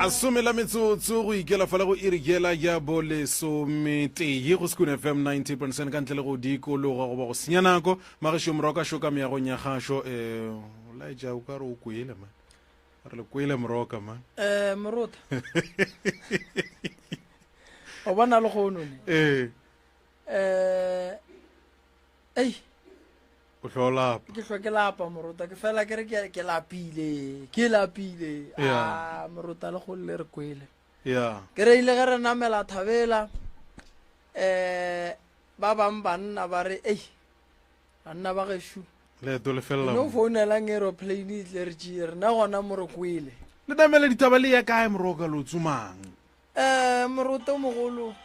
asomela metsotso go ikela fela go irigela ya bolesometee go Sekune FM 90% ka ntle le go dikologa go ba go senya nako magesho moroka sho ka meagong ya gasho laija o ka re o kwele man re le kwele moroka man morota o bona le go none ei o hlola ke lapa morota ke fela ke re ke lapile morota le go le re kwele ke re ile ge re namela thabela ba bang banna ba re banna ba geshu leeto le fella no founelang aeroplane tle re tšee re na gona mo re kwele le namela ditaba le ya kae moroka lo tsumang moroto mogolo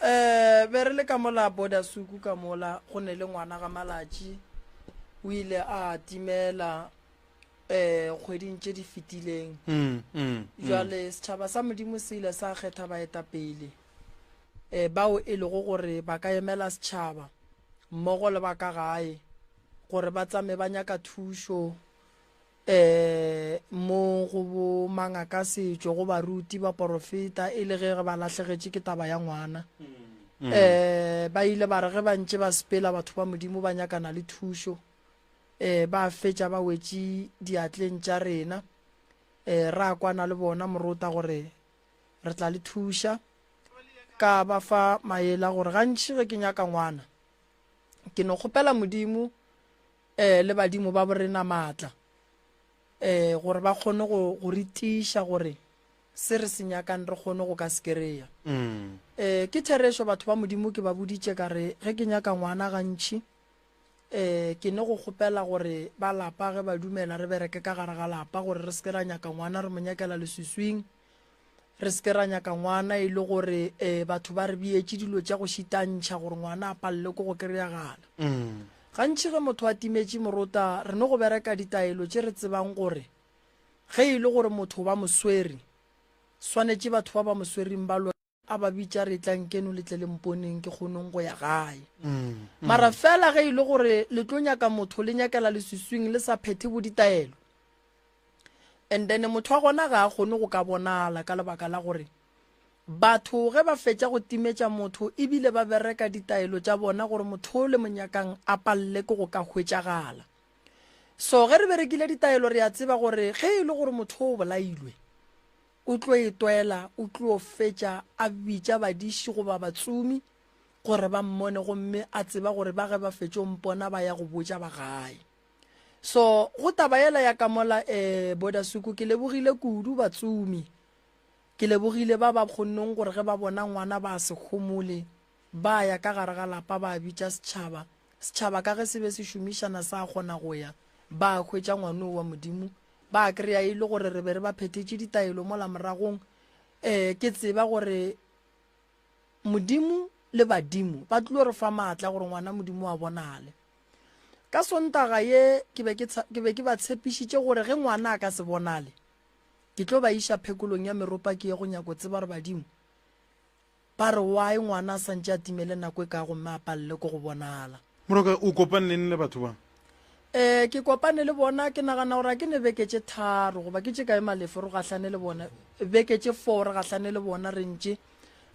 be re le ka mola boda suku ka mola go ne le ngwana ga malatši o ile a timela kgweding tše di fetileng jwale setšhaba sa modimo se ile sa kgetha baetapele bao e lego gore ba ka emela setšhaba mmogo le ba ka gae gore ba tsame ba nyaka thušo mo go bo mangaka setšo go baruti ba porofeta e le ge ba latlhegetše ke taba ya ngwana ba ile ba re ge ba ntše ba sepela batho ba modimo ba nyakana le thušo ba fetša ba wetše diatleng tša rena ra kwana le bona morota gore re tla le thuša ka ba fa maela gore gantši ge ke nyaka ngwana ke no kgopela modimo le badimo ba borena maatla gore ba kgone go re tiša gore se re se nyakang re kgone go ka sekereya ke therešo batho ba modimo ke ba boditše ka re ge ke nyaka ngwana gantši ke ne go kgopela gore ba lapa ge ba dumela re bereke ka gare ga lapa gore re seke ra nyaka ngwana re mo nyakela leswiswing re seke ra nyaka ngwana e le gore batho ba re bietše dilo tša go šitantšha gore ngwana a palele ko go kry-agala gantši ge motho a timetše morota re ne go bereka ditaelo tše re tsebang gore ge e le gore motho ba moswere swanetše batho ba ba moswereng ba a ba bitša re tlankeno le tle le mponeng ke kgonong go ya gae mara fela ge e le gore le tlo nyaka motho le nyakela leswiswing le sa phethe bo ditaelo and then motho wa gona ga a kgone go ka bonala ka lebaka la gore batho ge ba fetša go timetša motho ebile ba bereka ditaelo tša bona gore motho le monyakang a palele ko go ka hwetšagala so ge re berekile ditaelo re a tseba gore ge e le gore motho o bolailwe o tlo etwela o tlo fetša a bitša badiši goba batsumi gore ba mmone gomme a tseba gore ba ge ba fetša mpona ba ya go botša ba gae so go taba ela ya ka mola boda suku ke lebogile kudu batsumi ke lebogile ba ba kgonneng gore ge ba bona ngwana ba se khomole ba ya ka gare ga lapa ba bitša setšhaba ka ge se be se šomišana sa kgona go ya ba hwetša ngwana wa modimo ba kry-a e le gore re be re ba phethetše ditaelo mo la moragong ke tseba gore modimo le badimo ba tlo re fa maatla gore ngwana modimo a bonale ka sontaga ye ke be ke ba tshepišitše gore ge ngwana a ka se bonale ke tlo ba iša phekolong ya meropa ke ye go nyako tseba re badimo ba re wae ngwana a santše a timele nako e ka gomme a palele ko go bonala moroka o kopaneng le batho ba ke kopane le bona ke nagana gore ke ne beketse 3 goba ke tše kae malefo re gahlane le bona beketse 4 re gahlane le bona re ntše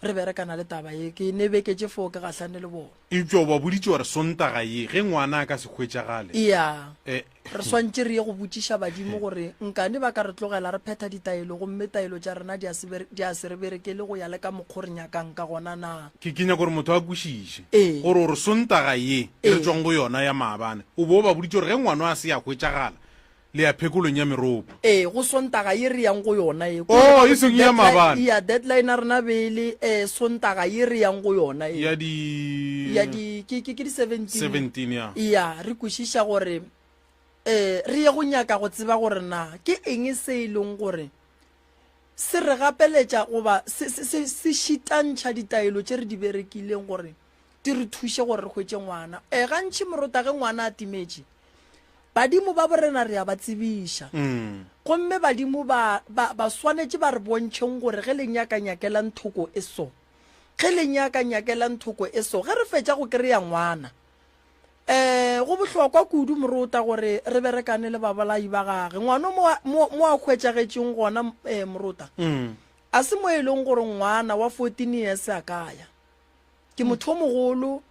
re berekana le taba ye ke ne beketse 4 ke gahlane le bona itšo ba boditše gore sontaga ye ge ngwana a ka se hwetšagale re swantše re ye go botšiša badimo gore nkane ba ka re tlogela re phetha ditaelo gomme taelo tša rena di a se re berekele go ya le ka mokgwa re nyakang ka gona na ke nyaka gore motho a kwešiše gore sontaga ye e re tswang go yona ya maabane o bo ba boditše gore ge ngwana a se ya hwetšagala le ya phekolong ya meropa go sontaga ye re yang go yona e seng ya maabane ya deadline a rena beele sontaga ye re yang go yona ya di ke di 17 ya re kwešiša gore re ye go nyaka go tseba gore na ke eng se e leng gore se re gapeletša goba se šitantšha ditaelo tše re di berekileng gore di re thuše gore re hwetše ngwana gantši morota ge ngwana a timetše badimo ba borena re a ba tsebiša gomme badimo ba swanetše ba re bontšheng gore ge le nyakanyakela nthoko e so ge le nyakanyakela nthoko e so ge re fetša go kry-a ngwana go bohlokwa kudu morota gore re berekane le babolai ba gage ngwana mo a khwetšagetseng gona morota a se mo e leng gore ngwana wa 14 years a kaya ke motho mogolo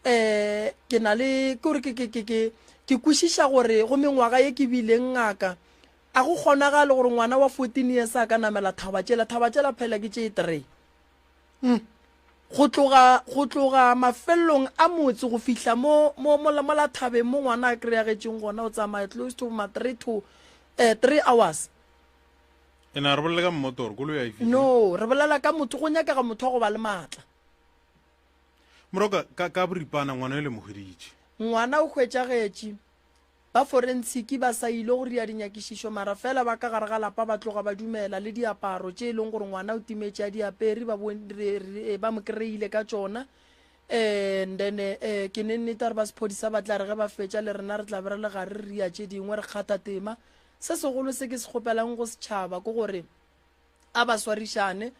ke na le gore ke kwešiša gore go mengwaga ye ke bileng ngaka a go kgonagale gore ngwana wa 14 years a ka namela thabatšela phela ke tše 3 go tloga mafelong a motse go fihla mo lathabeng mo ngwana a kry-agetseng gona o tsamaya close to ma 3 hours ena re bolela ka mmotor kolo ya ifi no re bolela ka motho go nyakega motho wa go ba le maatla moroka ka boripana ngwana le mogeditše ngwana o khwetšagetše ba forensic ba sa ile go ria dinyakišišo mara fela ba ka gare ga lapa ba tloga ba dumela le diaparo tše e leng gore ngwana o timetše a diapere ba mo kry-ile ka tšona and then ke nnete re ba sephodisa ba tla re ge ba fetša le rena re tla be re le gare re ria tše dingwe re kgatha tema se segolo se ke se kgopelang go setšhaba ke gore a ba swarišane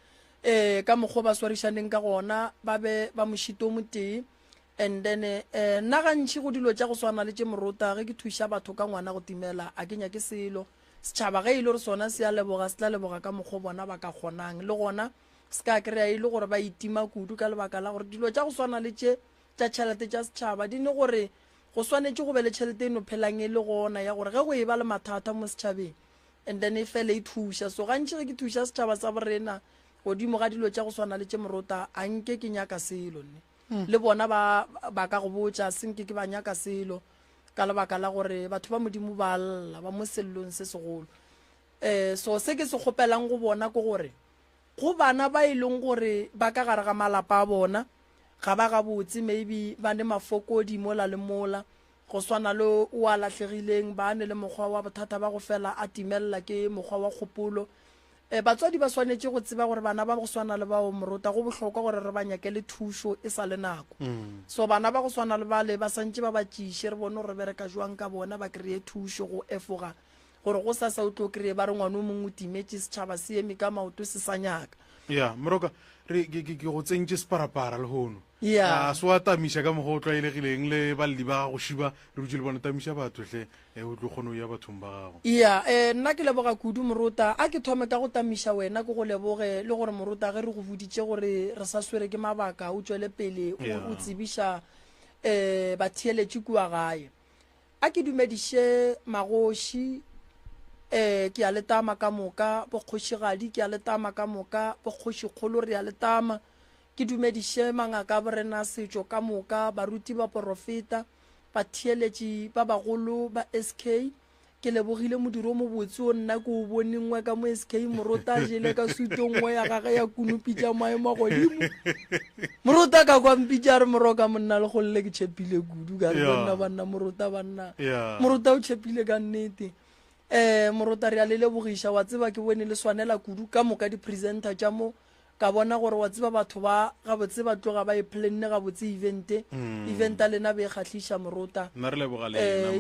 ka mokgwa ba swarišaneng ka gona ba be ba mošito mo tee and then nna gantši go dilo tša go swana le tše morota ge ke thuša batho ka ngwana go timela a kenya ke selo setšhaba ge e le gore sona se a leboga se tla leboga ka mokgwa bona ba ka kgonang le gona se ka kry-a e le gore ba itima kudu ka lebaka la gore dilo tša go swana le tše tša tšhelete tša setšhaba di ne gore go swanetše go be le tšhelete eno phelang e le gona ya gore ge go e ba le mathata mo setšhabeng and then e fele e thuša so gantši ge ke thuša setšhaba sa borena godimo ga dilo tša go swana le tše morota a nke ke nyaka selo nne le bona ba ka go botša senke ke ba nyaka selo ka lebaka la gore batho ba modimo ba lla ba mo sellong se segolo so se ke se kgopelang go bona ko gore go bana ba e leng gore ba ka gare ga malapa a bona ga ba ga botse maybe ba ne mafokodi mola le mola go swana le o a latlhegileng ba ne le mokgwa wa bothata ba go fela a timelela ke mokgwa wa kgopolo batswadi ba swanetše go tseba gore bana ba go swana le bao morota go bohlokwa gore re ba nyakele thušo e sa le nako so bana ba go swana le bale ba santše ba batšiše re bone gore re bereka jwang ka bona ba kry-e thušo go efoga gore go sa o tlo kry-e ba re ngwane o mongwe o timetše setšhaba se eme ka maoto se sa nyaka ya moroka ke go tsentše separapara le hono ya se wa tamiša ka mokgwa o tlwaelegileng le baledi ba go šiba re dutse le bona tamiša batho tle o tlo kgone o ya bathong ba gago ya nna ke leboga kudu morota a ke thome ka go tamiša wena ke go leboge le gore morota ge re go boditše gore re sa swere ke mabaka o tswele pele o tsebiša batheeletše kua gae a ke dumediše magoši ke a letama ka moka bokgošigadi ke a letama ka moka bokgošikgolo re a letama ke dumediše mangaka a borena setšo ka moka baruti ba porofeta batheeletši ba bagolo ba SK ke lebogile modiro mo botse o nna ke o bone ngwe ka mo SK morota jele ka sutongwe ya gage ya kunupitša maemo a godimo morota ka kwa mpitša re moroka monna le golle ke tšhepile kudu ka re banna morota morota o tšhepile ka nnete morota re a le lebogiša wa tseba ke bone le swanela kudu ka moka di-presenter tša mo ka bona gore wa tseba batho ba gabotse ba tloga ba e planne gabotse eventa lena be e kgatlhiša morota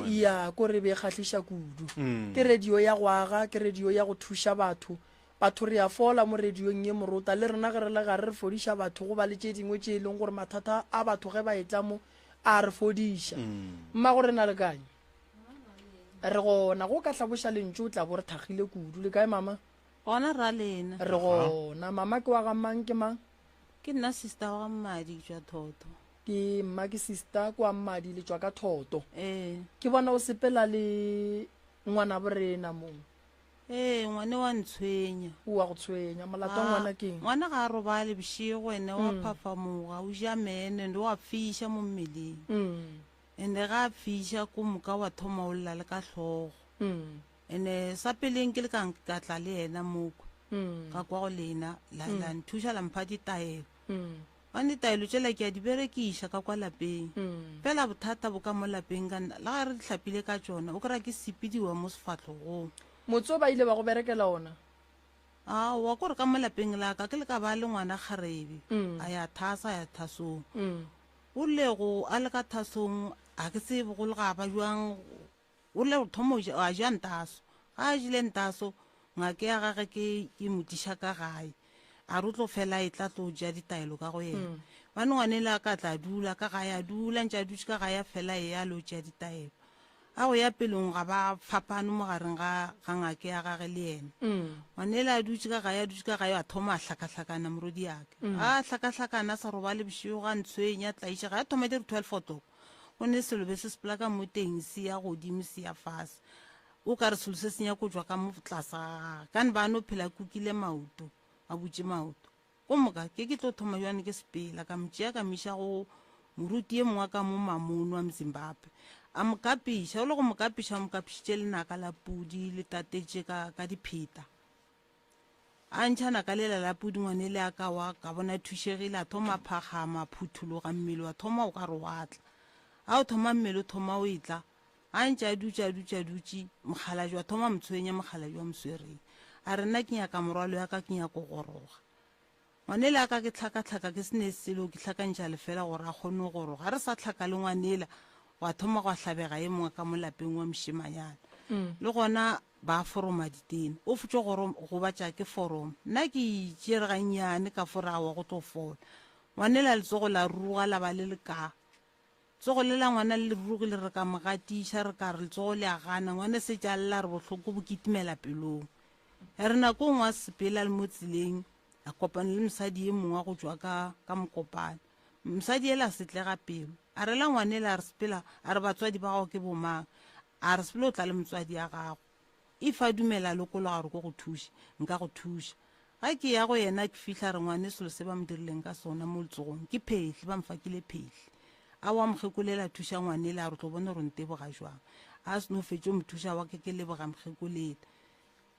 ya ko re be e kgatlhiša kudu ke radio ya gwaga ke radio ya go thuša batho re a fola mo radiong ye morota le rena ge re le gare re fodiša batho go ba le tše dingwe tše e leng gore mathata a batho ge ba etla mo a re fodiša mma gore na le kanye re gona go ka hlaboša lentše o tla bo re thagile kudu le kae mama gona ra lena re gona mama ke wa ga mang ke mang ke nna sister wa Mmadi jwa Thoto ke mma ke sister kwa Mmadi le tswa ka Thoto ke bona o sepela le ngwana borena mo ngwane wa ntshwenya o wa go tshwenya molato ngwana keng ngwana ga a robale bosigo ene wa phafamoga o ja mene ende wa fiša mo mmeleng ende ga a fiša ko moka wa thoma o lla le ka tlhogo ene sa peleng ke le ka tla le ena moko ka kwa go lena la nthuša la mpha ditaelo ga ditaelo tšela ke a di berekiša ka kwa lapeng fela bothata bo ka mo lapeng ka nna la ga re tlhapile ka tšona o kry-a ke sepediwa mo sefatlhogong motse o ba ile ba go berekela ona wa kore ka mo lapeng la ka ke le ka ba le ngwana kgarebe a ya thasa ya thasong o lego a le ka thasong a ke tsebe go le ga ba jwang o le thomo a ja ntaso ga a jile ntaso ngake ya gage ke modiša ka gae a re tlo fela e tla tlo ja ditaelo ka go yena bane ngwane la ka tla dula ka ga ya dula ntse a dutse ka ga ya fela e ya lo ja ditaelo a go ya pelong ga ba fapane mo gareng ga ngake ya gage le yena ngwane la dutse ka ga ya thoma a hlakahlakana morodi yake a hlakahlakana sa roba le bšego ga ntshwenya tlaiša ga ya thoma dire 12 o'clock go ne selo be se sepolaka mo teng se ya godimo se ya fase o ka re selo se senya ko jwa ka mo tlasa kane ba no phela kukile maoto a butse maoto go moka ke tlo thoma jwane ke sepela ka mtšea ka miša go moruti e mongwe ka mo mamono wa Zimbabwe a mokapiša o le go mokapišitše lenaka la pudi le tatetše ka dipheta a ntšhana ka lela la pudi ngwane le aka wa ka bona thušegile a thoma phagama phuthuloga mmele wa thoma o ka re watla a o thoma mmele o thoma o etla a ntse a dutse mogala jwa thoma motshwenya mogala jwa moswereng a re nna ke nyaka morwalo ya ka ke nyaka go goroga ngwanele aka ke tlhakatlhaka ke sene selo ke tlhakantšha lefela gore a kgone go goroga ga re sa tlhaka le ngwanela wa thoma go hlabega ye mongwe ka mo lapeng wa mošimanyana le gona ba foroma ditene o futse go batša ke forum nna ke tšere gannyane ka forawa go tlo fola ngwanela letsogo la ruruga la ba le leka tsogo le la ngwana le rurugile re ka mogatiša re ka re letsogo le a gana ngwane se tša lela re bohloko bo kitimela pelong ya re nako ngwe a sepela le mo tseleng a kopane le mosadi ye mongwe go tšwa ka mokopane mosadi ele a setlega pelo a re la ngwane le a re sepela a re batswadi ba gago ke bomang a re sepela o tla le motswadi ya gago e fa dumela lekolo gore ko go thuša nka go thuša ga ke ya go yena ke fihla re ngwane selo se ba mo dirileng ka sona mo letsogong ke phehle ba mfakile phehle a wa mokgekolela thuša ngwane le a re tlo bone gore nteboga jwang a se no fetse mothuša wa ke leboga mokgekolela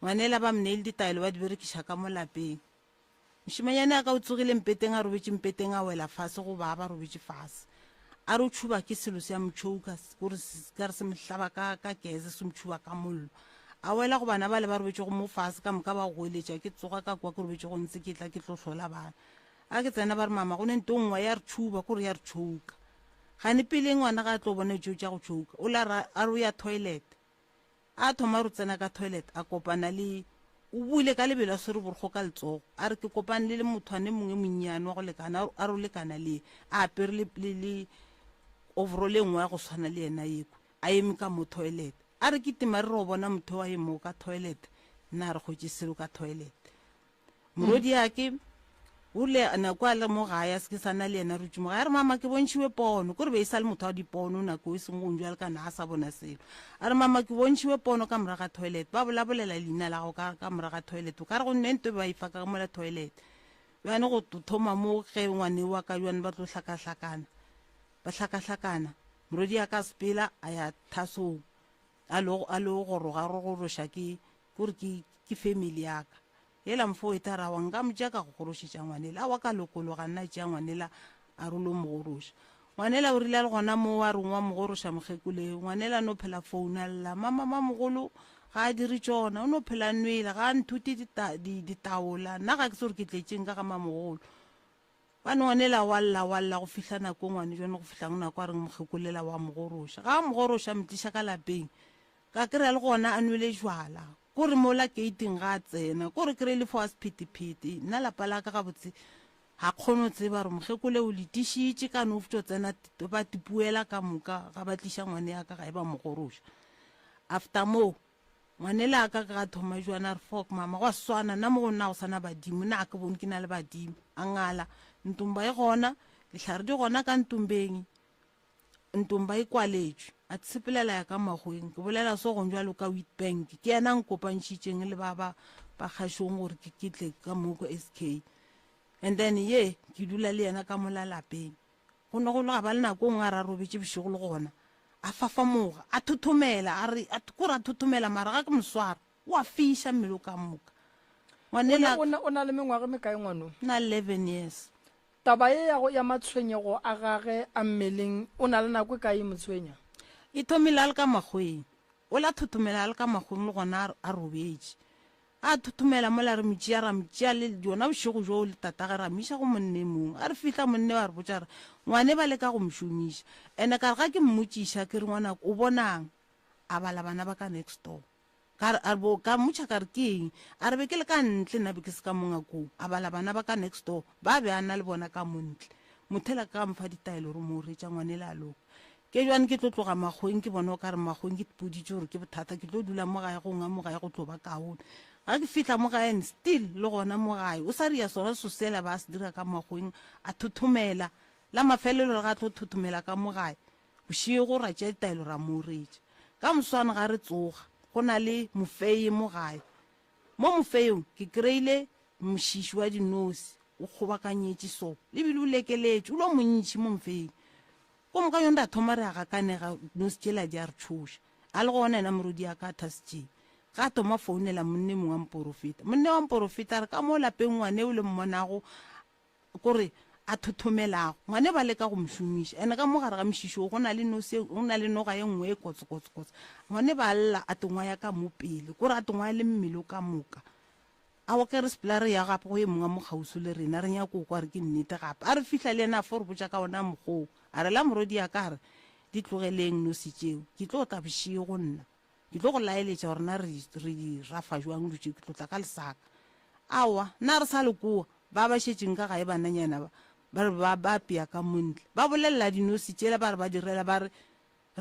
ngwanela ba mneele ditaelo ba di berekiša ka mo lapeng mošimanyane a ka o tsogile mpeteng a robetše mpeteng a wela fase go ba robetše fase a re o tšhuba ke selo se ya motšhouka ka re se mohlaba ka kese se motšhuba ka mollo a wela go bana ba le ba robetše go mo fase ka moka ba goeletša ke tsoga ka kwa ke robetše go ntse ke tla ke tlo hlola bana a ke tsena ba re mama go ne nto ngwe ya re tšhuba kore ya re tšhouka gane pele ngwana ga a tlo bona tšeo tša go tšhouka o la a re o ya toilet a thoma re tsena ka toilet a kopana le o buile ka lebelo a swere borgo ka letsogo a re ke kopane le mothwane mongwe monnyane wa go lekana a re o lekana le a apere le overall e nngwe ya go tshwana le yena eko a eme ka mo toilet a re ke tima re re o bona motho wa emo ka toilet nna re gotse selo ka toilet morodi yake o le nako a le mo gae a se ke sana le yena re tšumo ga re mama ke bontšhiwe pono kore be e sa le motho wa dipono nako e seng go njwa le kana a sa bona selo a re mama ke bontšhiwe pono ka moraga toilet ba bolabolela leina la go ka moraga toilet o ka re go nne nto ba ifa ka mola toilet bjane go thoma mo ge ngwane wa ka jwane ba tlo hlakahlakana ba hlakahlakana morodi ya ka sepela a ya thasong a lo goroga rogoroša kore ke family yaka yela mfo e tara wa nka mtša ka go gorošetša ngwanela a wa ka lokologa nna tšea ngwanela a rolo mogoroša ngwanela o rile a le gona mo wa reng wa mogoroša mokgekole ngwanela no phela founa lla mama mogolo ga a dire tšona o no phela nwele ga a nthuti ditaola nna ga ke se gore ke tletšeng ka ga mamogolo bane ngwanela walla go fihla nako ngwane jone go fihlang nako a reng mokgekolela wa mogoroša ga a mogoroša mtliša ka lapeng ka kry-a le gona a nwele jwala kore mola keiteng ga a tsena kore kry le fo a sephetephete nna lapa la ka gabotse ga kgone o tseba gore mokgekole o letišitše ka no futso tsena ba tipuela ka moka ga ba tliša ngwane ya ka ga e ba mogoroša after moo ngwanele a ka ga thoma jwana re fok mama go a swana nna mo go nna go sana badimo nna a ke bone ke na le badimo a ngala ntumba e gona lehlare di gona ka ntumbeng ntumba e kwaletšwe a tshepelela ya ka magweng ke bolela so go njwa lo ka Witbank ke yena nkopantšhitšeng le ba kgašong gore ke tle ka moko SK and then ye ke dula le yena ka mola lapeng go ne go le ga ba le nako ngwe a ra robetše bošego le gona a fafamoga a thothomela kore a thothomela mara ga ke moswara o a fiša mmele o ka moka ngwanela o na le mengwaga mekae ngwanong na 11 years taba ye ya matshwenyego a gage a mmeleng o na le nako e ka e motshwenya e thomile a le ka magweng o la thothomela a le ka magweng le gona a robetše a thothomela mola re motšea le yona bošego jo le tatage ra miša go monne mongwe a re fitlha monne wa re botša re ngwane ba le ka go mošomiša ande ka re ga ke mmotšiša ke re ngwanako o bonang a bala bana ba ka next door ka motšha ka re ke eng a re be ke le ka ntle nna be ke se ka mongakong a bala bana ba ka next door ba be a nna le bona ka montle mothela ka mfa ditaelo re mo retša ngwane le a loka ke jwane ke tlo tloga magweng ke bona o ka re magweng ke tpoditse gore ke bothata ke tlo dula mo gae gongwe mo gae go tlo ba kaone ga ke fitlha mo gaeng still le gona mo gae o sa ria sona sosela ba se dira ka magweng a thothomela la mafelelo le ga tlo thothomela ka mo gae bošiego ra tšea ditaelo ra mo retša ka moswane ga re tsoga go na le mofei mo gae mo mofeong ke kry-ile mošiši wa dinosi o kgobakanyetše sopo lebile o lekeletše o lo montšhi mo mofeing ko moka yone da thoma re a gakanega nosi tšela di a re tšhoša a le gona ena morodi ya ka thasitšeng ga thoma founela monne mongwe wa mporofeta monne wa mporofeta re ka mo lapeng ngwane o le mmonago kore a thothomelago ngwane ba leka go mošomiša ene ka mo gare ga mošiši go na le noga ye nngwe e kotsekotsekotse ngwane ba lla a tengwa ya ka mo pele kore a tengwa le mmele o ka moka a o kere sepolare ya gape go ye mongwe mo kgauso le rena re nyako kwa re ke nnete gape a re fitlha le ena a fo re botša ka ona mokgoo a re la morodi ya ka re di tlogeleng nosi tšeo ke tlo ta bošie go nna ke tlo go laeletša gorena re di rafa jwang dutše ke tlotla ka lesaka awa nna re sa le koa ba ba šetšeng ka gae bananyana ba re ba apea ka montle ba bolelela dinosi tšela ba re ba direla ba re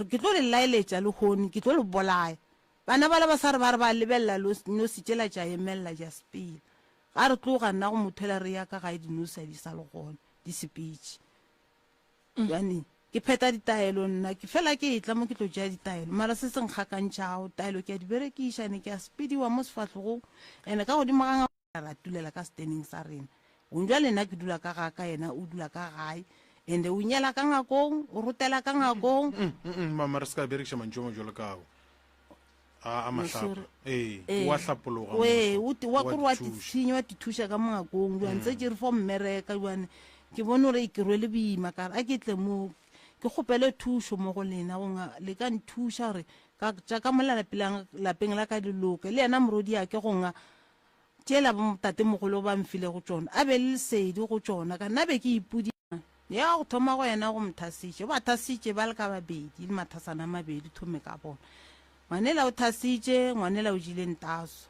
ke tlo le laeletša le kgone ke tlo le bolaya bana bala ba sa re ba re ba lebelela nosi tšela tša emelela ja sepele ga re tloga nna go mothela re ya ka gae dinosi a di sa le gone di sepetše jane ke pheta ditaelo nna ke fela ke etla mo ke tlo tšea ditaelo mara se se nkgakantšhago taelo ke a di berekiša ne ke a sepediwa mo sefatlhogong ande ka godimo ganga ra tulela ka standing sa rena onjwa le nna ke dula ka ga ka yena o dula ka gae ande o nyela ka ngakong o rutela ka ngakong mama re se ka berekiša mantšomo jalo kago a mahlapo wa hlapologa wa kore wa titshinyo wa tithuša ka mo ngakong jwane tse ke re fo mmereka jwane ke bone gore ke rwele boima kare a ke tle mo ke kgopele thušo mo go lena gonga le ka nthuša gore jaaka mo lapeng la ka diloke le yena morodi ake gonga tšela tatemogolo ba mfile go tšona a be le lesedi go tšona ka nna be ke ipudi ya go thoma go yena go mthasitše ba thasitše ba le ka babedi le mathasana a mabedi thome ka bona ngwanela o thasitše ngwanela o jile ntaso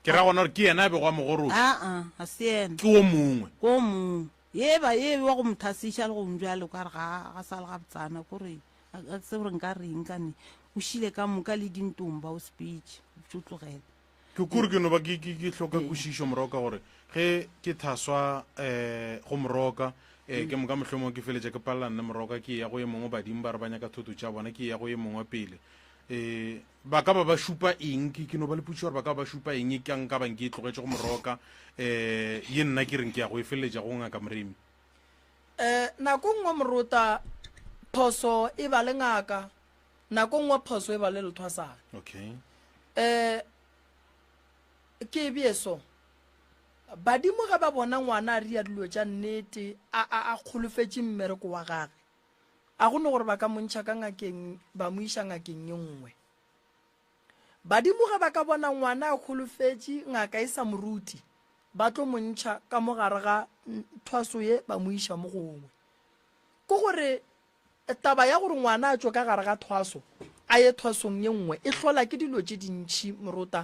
ke ra gona gore ke yena a be go a mogorodi ga se ena ke o mongwe ko mongwe ye wa go mthasiša le go njalo ka re ga sa le ga botsana kore a se gore nka reng kane o šile ka moka le dintomba o speech o tlogela ke kore ke no ba ke hloka kwešišo moroka gore ge ke thaswa go moroka ke moka mohlomong ke feletša ke palela nne moroka ke ya go ye mongwe badimo ba re banya ka thotho tša bona ke ya go ye mongwe pele ba ka ba šupa eng ke no ba le putša gore ba ka ba šupa eng ke nka bang ke e tlogetše go moroka ye nna ke reng ke ya go e feleletša go ngaka moremi nako nngwe morota phoso e ba le ngaka nako nngwe phoso e ba le lethwasana okay ke bieso badimo ga ba bona ngwana a ria dilo tša nnete a kgolofetše mmereko wa gage a gone gore ba ka montšha ka ngakeng ba mo iša ngakeng ye nngwe badimo ga ba ka bona ngwana a kgolofetše ngaka e sa moruti ba tlo montšha ka mo gare ga thwaso ye ba mo iša mo gongwe ko gore taba ya gore ngwana a tšwe ka gare ga thwaso a ye thwasong ye nngwe e hlola ke dilo tše dintšhi morota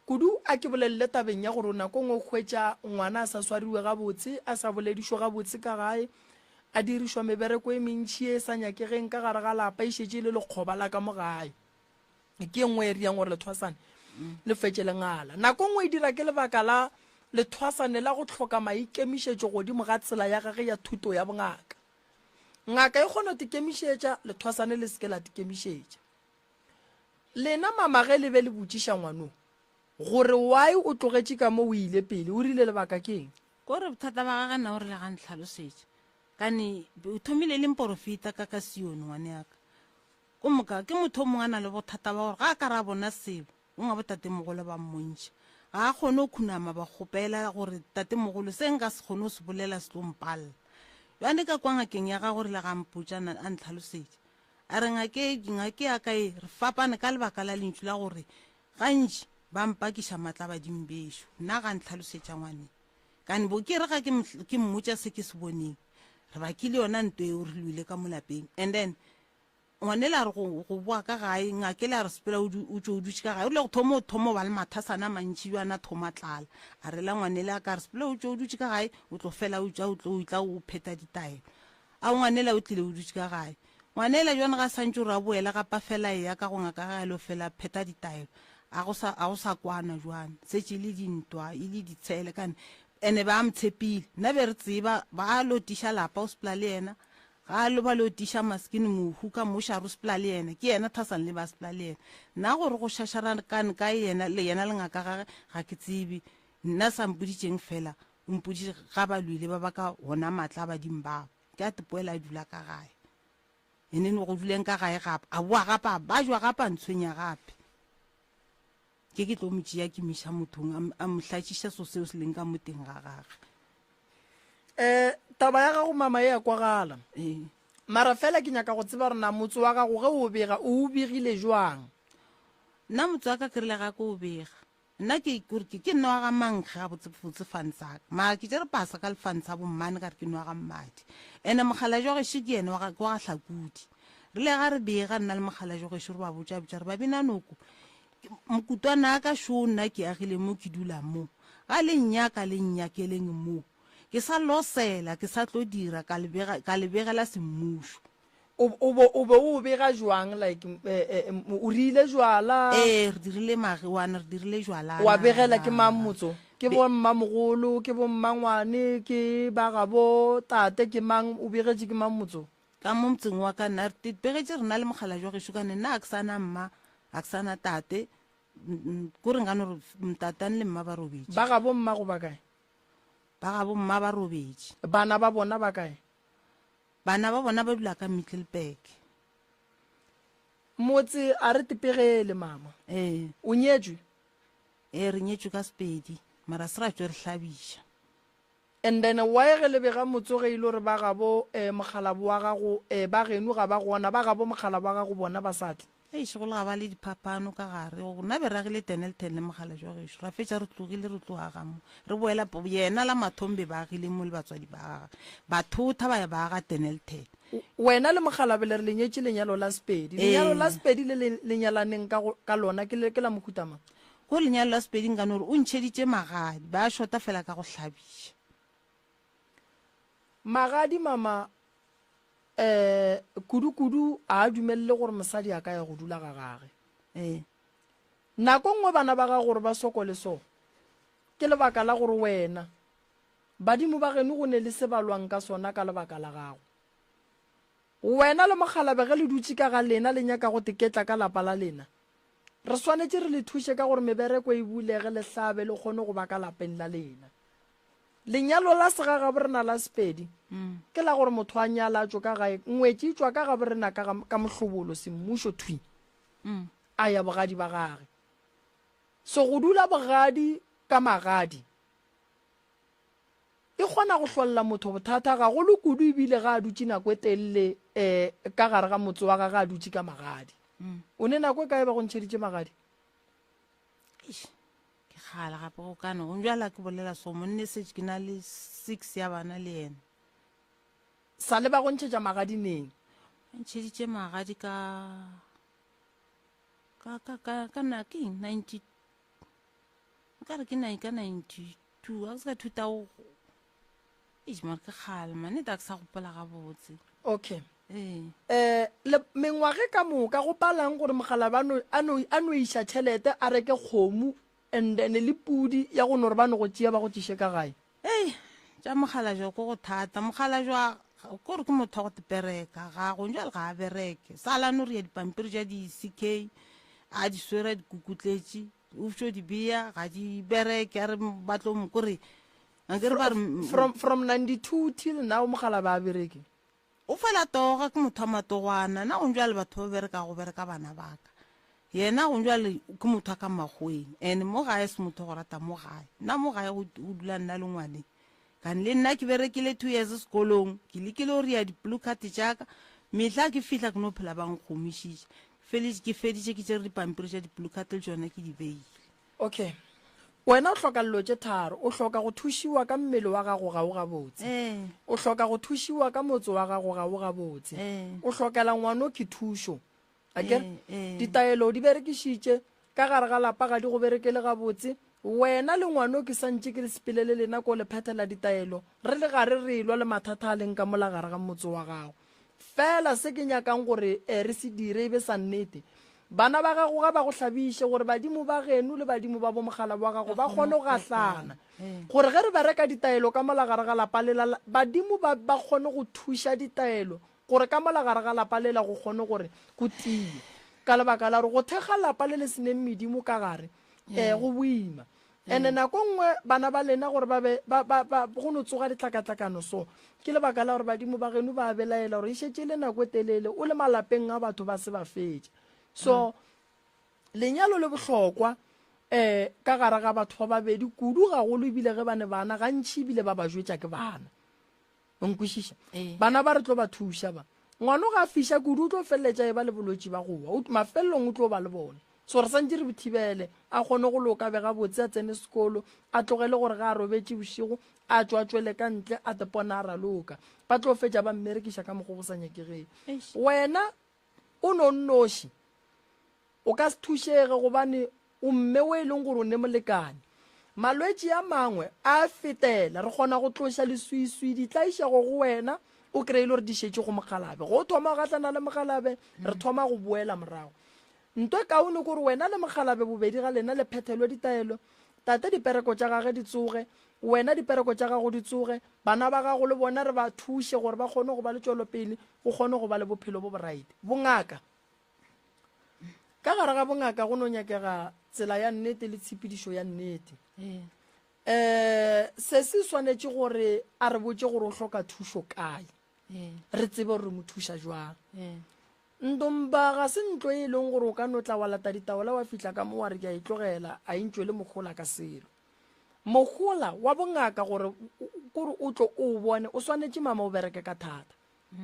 kudu a ke bolelele tabeng ya gore nako ngwe kgwetša ngwana a sa swariwe gabotse a sa boledišwe gabotse ka gae a dirišwa mebereko e mentši e sa nyakegeng ka gare ga lapa e šetše le lekgoba la ka mo gae ke nngwe e riang gore lethwasane le fetše lengala nako ngwe e dira ke lebaka la lethwasane la go tlhoka maikemišetšo godimo ga tsela ya gage ya thuto ya bongaka ngaka e kgona go tikemišetša lethwasane le seke la tikemišetša lena mamage le be le botšiša ngwanong gore why o tlogetše ka mo o ile pele o rile lebaka keng kore bothata ba gaga na o re le ga ntlhalosetše kane o thomile le mporofeta ka sione ngwane yaka ko moka ke motho o mongwe a na le bothata ba gore ga a ka ra bona selo o nga botatemogolo ba mmontšha ga a kgone o khunama ba kgopela gore tatemogolo se nka se kgone o se bolela se tlo mpalela jwane ka kwa ngakeng ya ga gore le ga mpotšana a ntlhalosetše a re ngake ya ka e re fapane ka lebaka la lentšu la gore gantši ba mpakiša matla badimo bešo nna ga ntlhalosetša ngwane kane bo ke re ga ke mmotša se ke se boneng re bakile yona nto e o re lwile ka mo lapeng and then ngwanela re go boa ka gae ngakele a re sepela o tse o dutse ka gae o le go thomo ba le mathasana mantši jana thoma tlala a rela ngwanele a ka re sepela o tse o dutse ka gae o tlo fela o tla o tla o pheta ditaelo a ngwanela o tlile o dutse ka gae ngwanela jwana ga santse ra boela ga pa fela ya ka go ngaka ga lo fela pheta ditaelo a go sa kwana jwana setse le dintwa e le ditshele kane ene ba mtshepile nna be re tseba ba lo tisha lapa o sepela le yena ga lo ba lo tisha maskini mohu ka mo sha ro sepela le yena ke yena thasan le ba sepela le yena nna gore go shashara kane ka yena le ngaka ga ke tsebe nna sa mpuditseng fela o mpuditse ga ba lwile ba baka hona matla ba dimba ke a tepoela dula ka gae ene no go duleng ka gae gape a boa gape ba jwa gape ntshwenya gape ke tlo motšea ke misha mothong a mohlatsisa so seo se leng ka moteng ga gage taba ya gago mama e ya kwagala mara fela ke nyaka go tseba rena motse wa gago ge o bega o begile jwang nna motse wa ka ke rile ga ke o bega nna ke nna wa ga mankge ga botsefotse fansaka mara ke tsere pasa ka lefantsha bommane ka re ke nwa ga mmadi ene mogala jo gešo ke ene wa ga hlakodi rile ga re bega nna le mogala jo gešo re ba botša re ba bina noko mokutwana ka sho nna ke agile mo ke dula mo ga le nnyakeleng mo ke sa losela ke sa tlo dira ka lebegela semmušo o be o bega jwang like o rile jwala re dirile magiwana re dirile jwala wa begela ke mang motso ke bo mmamogolo ke bo mmangwane ke ba ga bo tate ke mang o begetse ke mang motso ka mo motseng wa ka nna re begetse rena le mogala jwa gešo ka nna a ke sana mma a ke sana tate ko re ngano re mtatane le mma ba robedi ba ga bo mma go ba kae ba ga bo mma ba robedi bana ba bona ba kae bana ba bona ba dula ka Middelburg motse a re tepegele mama o nyetswe re nyetswe ka Sepedi mara se ra tswe re hlabiša and then wa ge le bega motsoge ile re ba ga bo mogalabo wa gago ba geno ga ba gona ba ga bo mogalabo wa gago bona ba satle se go le ga ba le diphapano ka gare go nna be ragile tenelten le mogala jwa gešo ra fetša re tlogile re tloaga mo re boela yena la mathombe ba agile mo le batswadi ba gaga bathotha ba ya ba aga tenelten wena le mogalabele re lenyetse lenyalo la Sepedi lenyalo la Sepedi le lenyalaneng ka lona ke la mokutama ko lenyalo la Sepedi nka no re o ntšheditše magadi ba shota fela ka go hlabiša magadi mama kudu a dumelele gore mosadi a ka ya go dula ga gage nako nngwe bana ba ga gore ba sokole so ke lebaka la gore wena badimo ba geno go ne le se balwang ka sona ka lebaka la gago wena le mogalabe ge le dutse ka ga lena le nyaka go teketla ka lapa la lena re swanetse re le thushe ka gore mebereko e bulege le hlabe le kgone go ba ka lapeng la lena lenyalo la segaga borena la Sepedi ke la gore motho a nyala tšo ka gae ngwetse tšwa ka ga borena ka mohlobolo semmušo thui a ya bogadi ba gage so go dula bogadi ka magadi e kgona go hlolola motho bothata ga go le kudu ebile ga a dutse nako e telele ka gare ga motse wa ga a dutse ka magadi o ne nako e ka e ba go ntšheditše magadi gala gape go kana go njala ke bolela so monne setse ke na le 6 ya bana le yena sa le ba go ntšhetša magadi neng ntšheditše magadi ka na ke 90 ka re ke na ka 92 a se ka thuta o mara ke gala mane ta ke sa gopola ga botse okay le mengwage ka moka go palang gore mogalabano a no iša tšhelete a reke kgomo and then le pudi ya go nore ba no go tšea ba go tšiše ka gae tša mogala jwa ko go thata mogala jwa kore ke motho go tepereka ga go njale ga a bereke sala no re ya dipampiri tša di-CK a di swera dikukutletše o fšo di bea ga di bereke a re batlo mo kore from 92 till now mogala ba a bereke o fela toga ke motho a matogwana na go njale batho ba bereka go bereka bana baka yena go njale ke motho a ka magweng and mo gae se motho go rata mo gae nna mo gae go dula nna le ngwane kane le nna ke berekile 2 years sekolong ke lekile o ria di-blue card jaaka mehla ke fihla ke no phela ba nkgomišitše ke feditše ke tsere dipampiri tša di-blue card le tsona ke di beile okay wena o hloka dilo tše tharo o hloka go thušiwa ka mmele wa gago ga o gabotse o hloka go thušiwa ka motse wa gago ga o gabotse o hlokela ngwano ke thušo akere ditaelo di berekišitše ka gare ga lapa ga di go berekele gabotse wena le ngwano ke santše ke le sepelele lena ko le phethela ditaelo re le gare re lwa le mathata a leng ka mola gare ga motse wa gago fela se ke nyakang gore re se dire e be sa nnete bana ba gago ga ba go hlabiše gore badimo ba geno le badimo ba bomogala wa gago ba kgone go gahlana gore ge re ba reka ditaelo ka mola gare ga lapa lela badimo ba kgone go thuša ditaelo gore ka mola gare ga lapa lela go kgone gore go tie ka lebaka la gore go thekga lapa le le seneng medimo ka gare go boima ene nako nngwe bana ba lena gore go no tsoga ditlhakatlhakano so ke lebaka la gore badimo ba geno ba belaela gore e šetše le nako e telele o le malapeng a batho ba se ba fetse so lenyalo le bohlokwa ka gare ga batho ba babedi kudu gagolo ebile ge bane bana gantši ebile ba ba jwetša ke bana onkwešiša bana ba re tlo ba thuša ba ngwana ga a fiša kudu o tlo feleletša e ba le bolwetši ba gowa mafelelong o tlo ba le bone so re santse re bothibele a kgone go loka bega botse a tsene sekolo a tlogele gore ga a robetse bošigo a tswatswele ka ntle a tepona a raloka ba tlo fetša ba mmerekiša ka mogo go sa nyakegeng wena o nonnoši o ka se thušege gobane o mme o e leng gore o ne molekane malwetši a mangwe a fetela re kgona go tloša leswiswi di tlaišago go wena o kry-ile gore di šetše go mogalabe go thoma go gatlana le mogalabe re thoma go boela morago nto e kaone kore wena le mogalabe bobedi ga lena le phethelwe ditaelo tate dipereko tša gage di tsoge wena dipereko tša gago di tsoge bana ba gago le bona re ba thuše gore ba kgone go ba le tšwelopele go kgone go ba le bophelo bo boraite bongaka ka gare ga bongaka go no nyakega tsela ya nnete le tshepedišo ya nnete se se swanetše gore a re botse gore o hloka thušo kae re tsebe gore re mo thuša jwang ntomba ga se ntlo e leng gore o ka no tla wa lata ditaola wa fitlha ka mo wa re ke a itlogela a entšwe le mogola ka selo mogola wa bongaka gore o tlo o bone o swanetše mama o bereke ka thata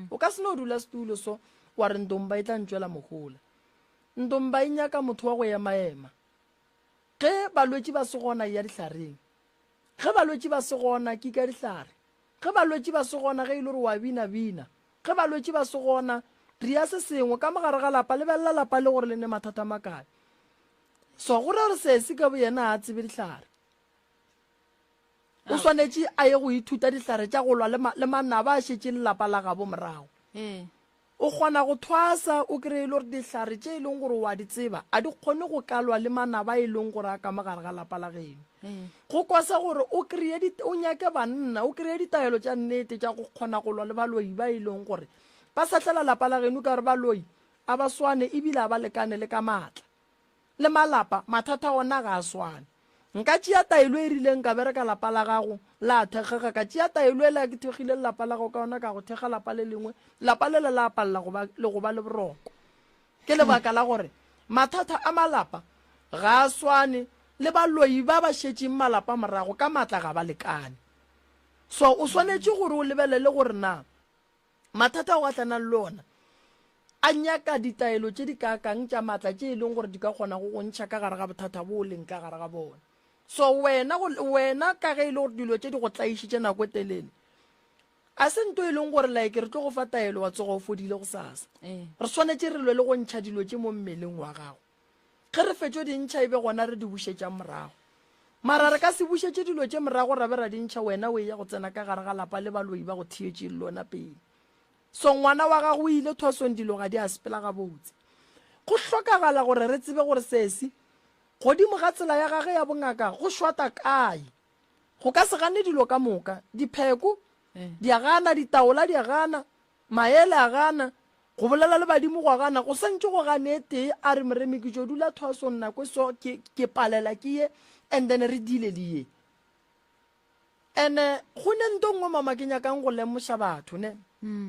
o ka se no dula setulo so wa re ntomba e tla ntšwela mogola ntomba e nyaka motho wa go ema-ema ge balwetši ba se gona ya dihlareng ge balwetši ba se gona ke ka dihlare ge balwetši ba se gona ge e le gore wa bina-bina ge balwetši ba se gona ria se sengwe ka mogare ga lapa lebelela lapa le gore le ne mathata makae so gore gore sese ka bo yena a tsebe dihlare o swanetše a ye go ithuta dihlare tša go lwa le manaba a šetše lelapa la gabo morago o kgona go thwasa o kry-ile gore dihlare tše e leng gore wa di tseba a di kgone go kalwa le manaba e leng gore a ka mogare ga lapa la geno go kwasa gore o nyake banna o kry-e ditaelo tša nnete tša go kgona go lwa le baloi ba e leng gore ba satlela lapa la geno ka re baloi a ba swane ebile a ba lekane le ka maatla le malapa mathata ona ga a swane nka tšea taelo e rileng ka bereka lapa la gago la thekgega ka tšea taelo e la ke thegile lapa la gago ka ona ka go thega lapa le lengwe lapa le le la palela le go ba le boroko ke lebaka la gore mathata a malapa ga a swane le baloi ba ba šetšeng malapa morago ka maatla ga ba lekane so o swanetše gore o lebelele gore na mathata o a tlanang le ona a nyaka ditaelo tše di kakang tša maatla tše e leng gore di ka kgona go ntšha ka gare ga bothata bo o leng ka gare ga bona so wena ka ge e le gore dilo tše di go tlaišitše nako e telele a se nto e leng gore like re tlo go fa taelo wa tsoga o fodile go sasa re swanetše re lwe le go ntšha dilo tše mo mmeleng wa gago ge re fetšo di ntšha e be gona re di bušetšang morago mara re ka se bušetše dilo tše morago ra be ra di ntšha wena o e ya go tsena ka gare ga lapa le baloi ba go thietše le lona pele so ngwana wa gago ile thwasong dilo ga di a sepela gabotse go hlokagala gore re tsebe gore sesi godimo ga tsela ya gage ya bongaka go šwata kae go ka se gane dilo ka moka dipheko di a gana ditaola di a gana maele a gana go bolela le badimo go a gana go santse go gane tee a re moremi ke jo dula thwasong nako so ke palela ke ye and then re dile le ye ene go ne nto ngwe mama ke nyakang go lemoša batho ne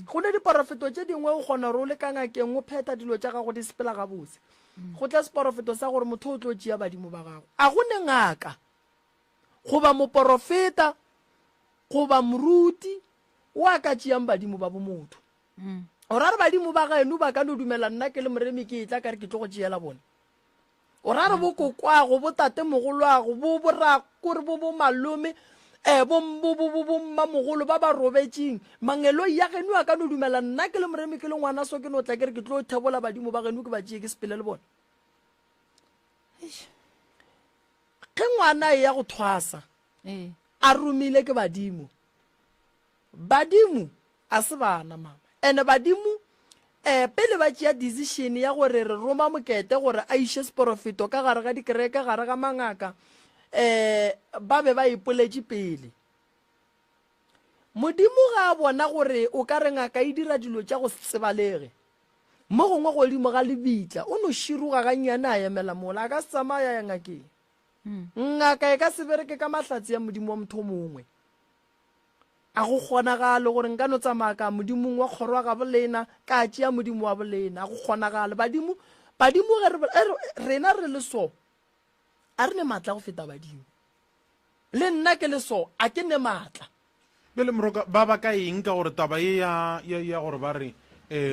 go ne diporofeto tše dingwe o kgona gore o le ka ngakeng o pheta dilo tša gago di sepela gabotse go tla seporofeto sa gore motho o tlo tšea badimo ba gago a go ne ngaka goba moporofeta goba moruti o a ka tšeang badimo ba bomotho o ra re badimo ba gaeno ba ka no dumela nna ke le moremi ke etla ka re ke tlo go tšeela bone o ra re bo kokwago bo tate mogoloago bo borakore bo malome bo mmamogolo ba ba robetseng mangelo ya geno a ka no dumela nna ke le moremi ke le ngwana so ke no tla ke re ke tlo thebola badimo ba geno ke ba tšee ke sepele le bona ge ngwana e ya go thwasa a romile ke badimo a se bana mama ene badimo pele ba tšea decision ya gore re roma mokete gore a iše seporofeto ka gare ga dikereke gare ga mangaka ba be ba ipoletše pele modimo ga a bona gore o ka re ngaka e dira dilo tša go sebalege mo gongwe godimo ga lebitla o no širuga gannyane a emela mola a ka se tsamaya ya ngakeng ngaka e ka se bereke ka mahlatsi ya modimo wa motho mongwe a go kgonagale gore nka no tsamaya ka modimong wa kgoro ga bolena ka tšea modimo wa bolena a go kgonagale badimo rena re le so a re ne maatla go feta badimo le nna ke le so a ke ne maatla bele moroka ba ba ka eng ka gore taba e ya gore ba re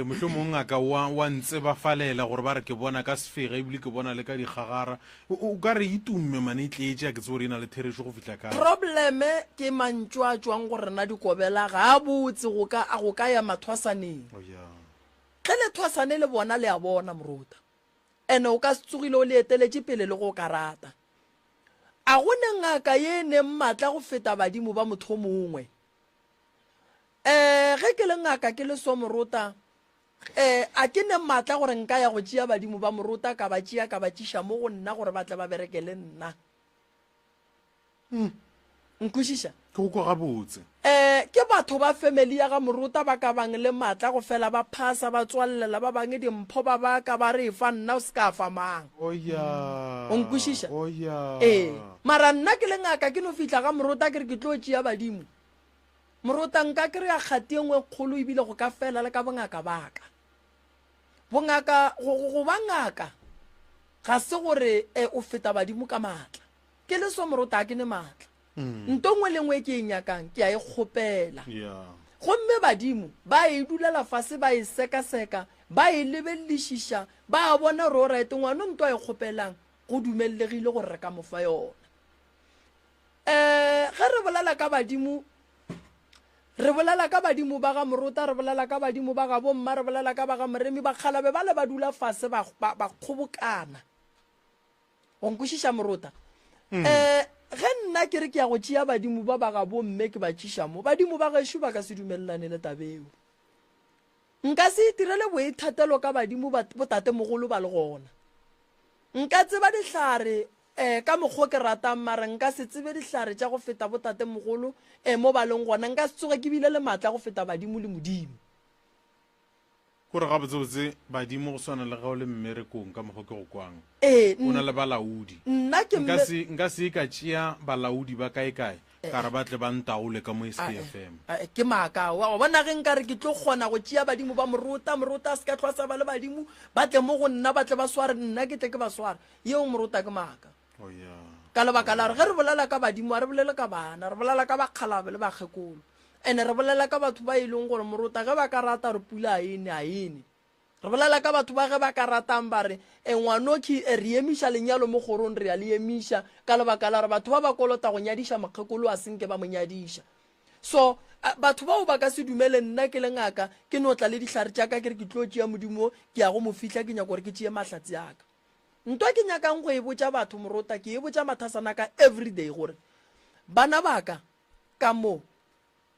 mohlomong ngaka wa ntse ba falela gore ba re ke bona ka sefega ebile ke bona le ka digagara o ka re itumme mane e tleetse a ke tse gore e na le thereso go fitlha kae probleme ke mantso a tswang gore na dikobela ga a botse go ka ya mathwasaneng ge le thwasane le bona le a bona moruta ene o ka se tsogile o le eteletše pele le go ka rata a go ne ngaka ye ne mmatla go feta badimo ba motho mongwe ge ke le ngaka ke le so moruta a ke ne mmatla gore nka ya go tšea badimo ba moruta ka ba tšiša mo go nna gore ba tle ba bereke le nna nkwešiša ke go kwa gabotse ke batho ba family ya ga moruta ba ka bang le maatla go fela ba phasa ba tswallela ba bangwe dimpho ba baka ba re fa nna o se ka fa mang o nkwešiša ya mara nna ke le ngaka ke no fitlha ga moruta ke re ke tlo tšea badimo moruta nka ke re ya kgati engwe kgolo ebile go ka fela le ka bongaka baka bongaka go ba ngaka ga se gore o feta badimo ka maatla ke le so moruta a ke ne maatla ntongwe le ngwe ke e nyakang ke a e kgopela gomme badimo ba e dulela fase ba e sekaseka ba e lebelelišiša ba a bona re o raete ngwana nto a e kgopelang go dumellegile gore re ka mofa yona ge re bolela ka badimo ba ga moruta re bolela ka badimo ba ga bomma re bolela ka ba ga moremi ba kgalabe ba le ba dula fase ba kgobokana o nkwešiša moruta ge nna ke re ke ya go tšea badimo ba ga bomme ke ba tšiša mo badimo ba gešo ba ka se dumelelane le tabeo nka se itirele boithatelo ka badimo botate mogolo ba le gona nka tseba dihlare ka mokgwa ke ratang mara nka se tsebe dihlare tša go feta botate mogolo mo ba leng gona nka se tsoge ke bile le maatla go feta badimo le modimo gore gabotsebotse badimo go swana le ga o le mmerekong ka mokgwa ke go kwang o na le balaodi nka se ka tšea balaodi ba kae-kae ka re batle ba ntaole ka mo SKFM ke maaka wa bona ge nka re ke tlo kgona go tšea badimo ba moruta a se ka tlhwasa ba le badimo ba tle mo go nna ba tle ba sware nna ke tle ke ba sware yeo moruta ke maaka ka lebaka la re ge re bolela ka badimo a re bolele ka bana re bolela ka bakgalabe le bakgekolo ene re bolela ka batho ba e leng gore moruta ge ba ka rata re pula a ene re bolela ka batho ba ge ba ka ratang ba re ngwanoki re emiša lenyalo mo kgorong re ya le emiša ka lebaka la re batho ba ba kolota go nyadiša makgekolo a senke ba mo nyadiša so batho bao ba ka se dumele nna ke le ngaka ke no tla le dihlare tša ka ke re ke tlo tšea modimo ke ya go mo fihla ke nyaka gore ke tšee mahlatsi aka ntwa ke nyakang go e botša batho moruta ke e botša mathasana ka everyday gore bana baka ka mo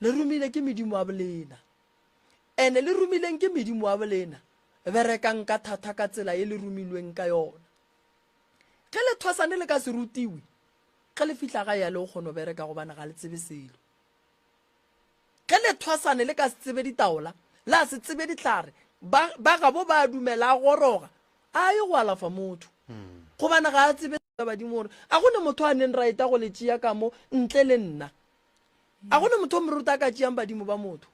le rumile ke medimo a bolena ene le rumileng ke medimo a bolena berekang ka thata ka tsela e le rumilweng ka yona ge le thwasane le ka se rutiwe ge le fihla ga ya le o kgone bereka gobana ga le tsebe selo ge le thwasane le ka se tsebe ditaola la se tsebe ditlhare ba gabo ba dumela a goroga a ye go alafa motho gobana ga a tsebe badimo gore a gone motho a neng raeta go le tšea ka mo ntle le nna a gone motho o moruta ka tšeang badimo ba motho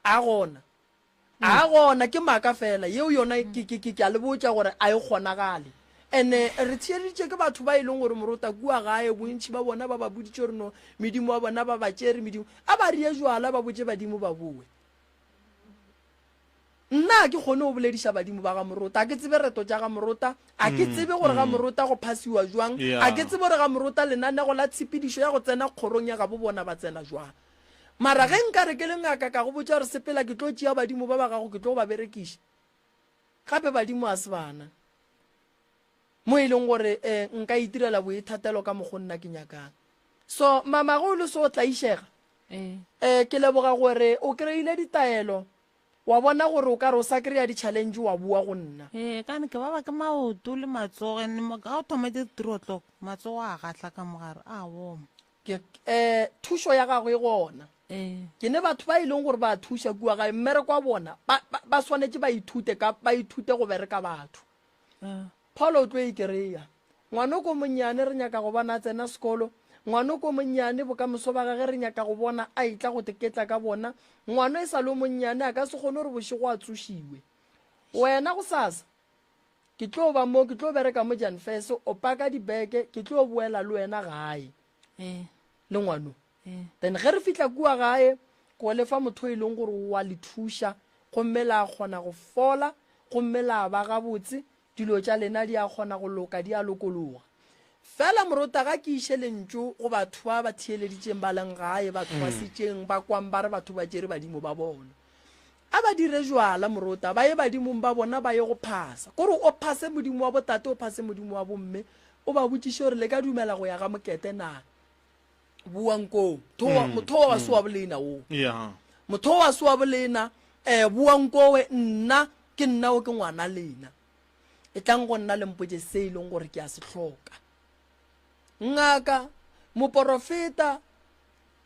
a gona ke maaka fela yeo yona ke a le botša gore a e kgonagale ene re tšeeditše ke batho ba e leng gore moruta kua gae bontšhi ba bona ba ba boditše gore no medimo wa bona ba ba tšere medimo a ba rie jwala ba botše badimo ba bue nna ke kgone o bolediša badimo ba ga morota a ke tsebe reto tša ga morota a ke tsebe gore ga morota go phasiwa jwang a ke tsebe gore ga morota lenanego la tshepedišo ya go tsena kgorong ya ga bo bona ba tsena jwang mara ge nka re ke le ngaka ka go botša gore sepela ke tlo tšea badimo ba ba gago ke tlo go ba berekiša gape badimo a se bana mo e leng gore nka itirela boithatelo ka mo go nna ke nyakang so mamagolo se o tlaišega ke leboga gore o kry-ile ditaelo wa bona gore o ka re o sa kry-a di-challenge wa bua go nna kane ke baba ke maoto le matsogo ga o thoma di 3 o'clock matsogo a gatla ka mogare a woma thušo ya gago e gona ke ne batho ba e leng gore ba thuša kua gae mmereko wa bona ba swanetse ba ithute go bereka batho pholo o tlo e kry-a ngwana ko monnyane re nyaka go bona a tsena sekolo ngwana ko monnyane bokamoso ba gage re nyaka go bona a itla go teketla ka bona ngwana e sa le monnyane a ka se kgone gore bošego a tsošiwe wena go sasa ke tlo ba mo ke tlo bereka mo Janfes o paka dibeke ke tlo boela le wena gae le ngwano then ge re fitla kua gae ko lefa motho e leng gore wa le thuša gomme la kgona go fola gomme la ba gabotse dilo tša lena di a kgona go loka di a lokologa fela morota ga ke iše lentšu go batho ba ba thieleditšeng ba leng gae batho ba setšeng ba kwang ba re batho ba tšere badimo ba bona a ba dire jwala morota ba ye badimong ba bona ba ye go phasa kore o phase modimo wa botate o phase modimo wa bomme o ba botšiše gore le ka dumela go ya ga mokete na buang koo motho wa se wa bolena o motho wa se wa bolena buang kowe nna ke nna o ke ngwana lena e tlang go nna le mpotse se e leng gore ke a se tlhoka ngaka moporofeta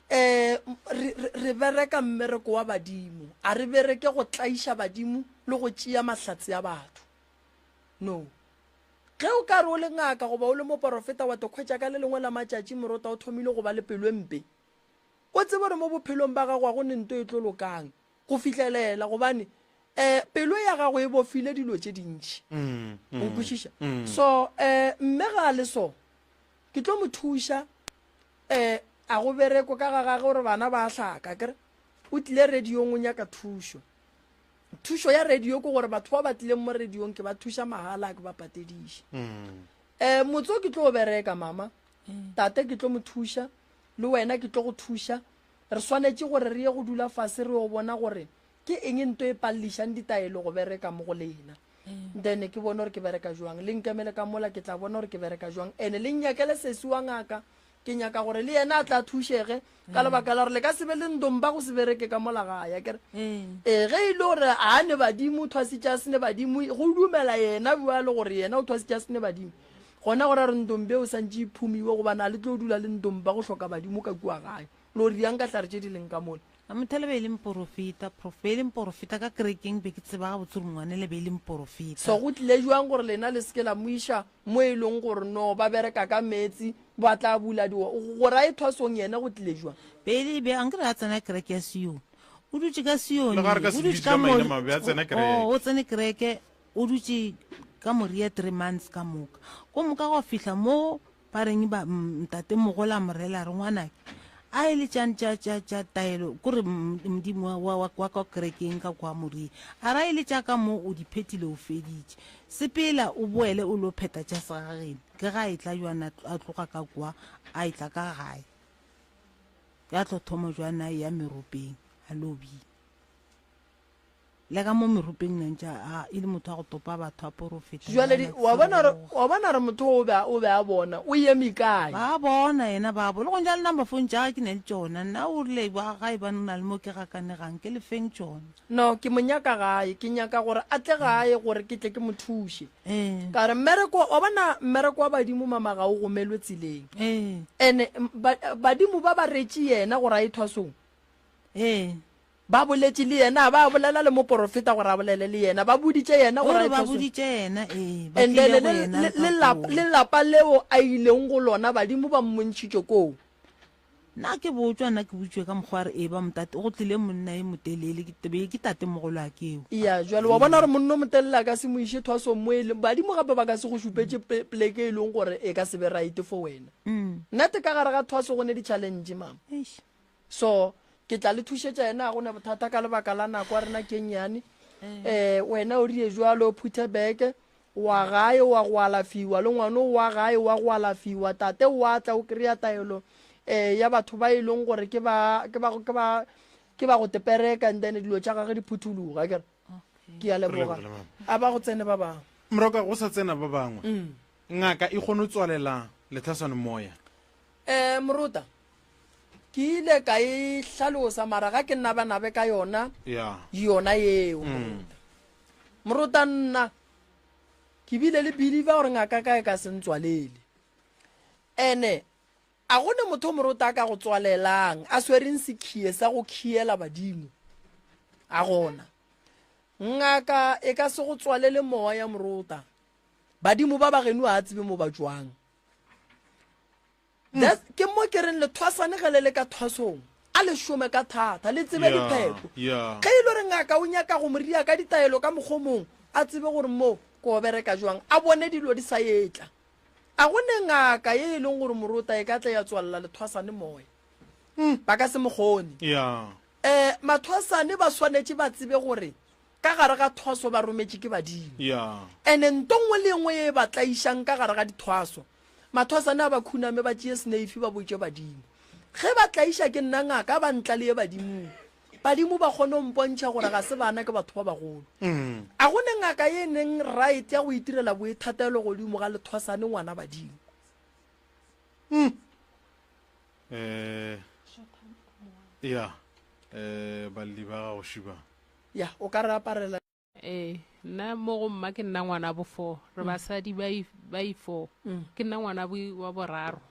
re bereka mmereko wa badimo a re bereke go tlaiša badimo le go tšea mahlatse ya batho no ge o ka re o le ngaka goba o le moporofeta wa tokhwetša ka le lengwe la matšatši morota o thomile go ba le pelo mpe o tsebe gore mo bophelong ba gago go nento e tlo lokang go fihlelela gobane pelo ya gago e bofile dilo tše dintši o nkwešiša so mme ga le so ke tlo mo thuša a go bereko ka ga gage gore bana ba hlaka kere o tlile radiong o nyaka thušo ya radio ke gore batho ba batlileng mo radiong ke ba thuša mahala ke ba patediše motse ke tlo go bereka mama tate ke tlo mo thuša le wena ke tlo go thuša re swanetse gore re ye go dula fase re go bona gore ke eng nto e pallišang ditaelo go bereka mo go lena then ke bona gore ke bereka jwang le nkemele ka mola ke tla bona gore ke bereka jwang ene le nyakele sesi wa ngaka ke nyaka gore le yena a tla thušege ka lebaka la gore le ka sebe le ndomba go se bereke ka mola gaya kere ge e le gore a ne badimo o thwasitša sene badimo go dumela yena bua le gore yena o thwasitša sene badimo gona gore re ndombe o santse iphumiwe gobana le tlo dula le ndomba go hloka badimo ka kua gae le gore yang ka tla re tše di leng ka mona a mothele be e leng porofeta ka kerekeng be ke tseba ga botsore ngwane le be e leng porofeta so go tlile jwang gore lena le seke la moiša mo e leng gore no ba bereka ka metsi ba tla bula gore a e thwasong yena go tlile jwang pele be an kere a tsena kereke ya sione o dutse ka sione o tsene kereke o dutse ka moria 3 months ka moka ko moka go fihla mo ba reng ba ntate mogola morela re ngwanake a e le tša taelo kore modimo wa ka kerekeng ka kwa moria a ra e le tša ka mo o diphetile o feditše sepela o boele o lo pheta tša segagene ke ga e tla jwana a tloga ka kwa a e tla ka gae ya tlo thoma jwana ya meropeng a lobile le ka mo meropeng nantša e le motho a go topa batho a porofeta jwale wa bona re motho o be a bona o eme kae ba bona yena babo le go nja le number phone tša ke ne le tšona nna o rile ba ga e ba nna le mo ke gakanegang ke le feng tšona no ke mo nyaka gae ke nyaka gore a tle gae gore ke tle ke mo thuše ka re wa bona mmereko wa badimo mama ga o gomelwe tseleng ene badimo ba retše yena gore a e thwasong ba boletše le yena ba bolela le moporofeta gore a bolele le yena ba boditše yena gore le lapa leo a ileng go lona badimo ba mmontšhitše koo nna ke botswa nna ke botswe ka mokgwa re ba motate go tlile monna e motelele ke tate mogolo a keo ya jwale wa bona gore monna o motelele a ka se mo iše thwasong mo e leng badimo gape ba ka se go šupetše pleke e leng gore e ka se be right for wena nnete ka gare ga thwaso go ne di-challenge mama so ke tla le thušetša yena a gone bothata ka lebaka la nako a rena ke nnyane wena o rie jwalo o phuthe beke wa gae wa go alafiwa le ngwana wa gae wa go alafiwa tate wa tla o kry-a taelo ya batho ba e leng gore ke ba go tepereka and then dilo tša gage di phuthuluga kere ke a leboga a ba go tsene ba bangwe Moroka go sa tsena ba bangwe ngaka e kgone o tswalela letlhaswane moya moruta ke ile ka e hlalosa mara ga ke nna banabe ka yona yona yeo moruta nna ke bile le believe gore ngaka kae ka se ntswalele ene a gone motho moruta ka go tswalelang a swereng sekhie sa go khiela badimo a gona ngaka e ka se go tswalele moya moruta badimo ba ba geno a tsebe mo ba jwang ke mo ke reng lethwasane ge le le ka thwasong a le shome ka thata le tsebe dipheko ge e le re ngaka o nyaka go moria ka ditaelo ka mogomong a tsebe gore mo ko bereka jwang a bone dilo di sa etla a gone ngaka ye e leng gore moruta e ka tla ya tswalela lethwasane moya ba ka se mogone mathwasane ba swanetse ba tsebe gore ka gare ga thwaso ba rometse ke badimo ene ntongwe le ngwe e ba tlaishang ka gare ga dithwaso mathwasane a ba khuname ba tšee snaifi ba botse badimo ge ba tlaisha ke nna ngaka ba ntla le ye badimo ba kgone mpontšha gore ga se bana ke batho ba bagolo a gone ngaka ye neng right ya go itirela boithatelo godimo ga lethwasane ngwana badimo balli ba ga go šiba ya o ka re aparela nna mo go mma ke nna ngwana bo 4 re basadi ba i 4 ke nna ngwana wa boraro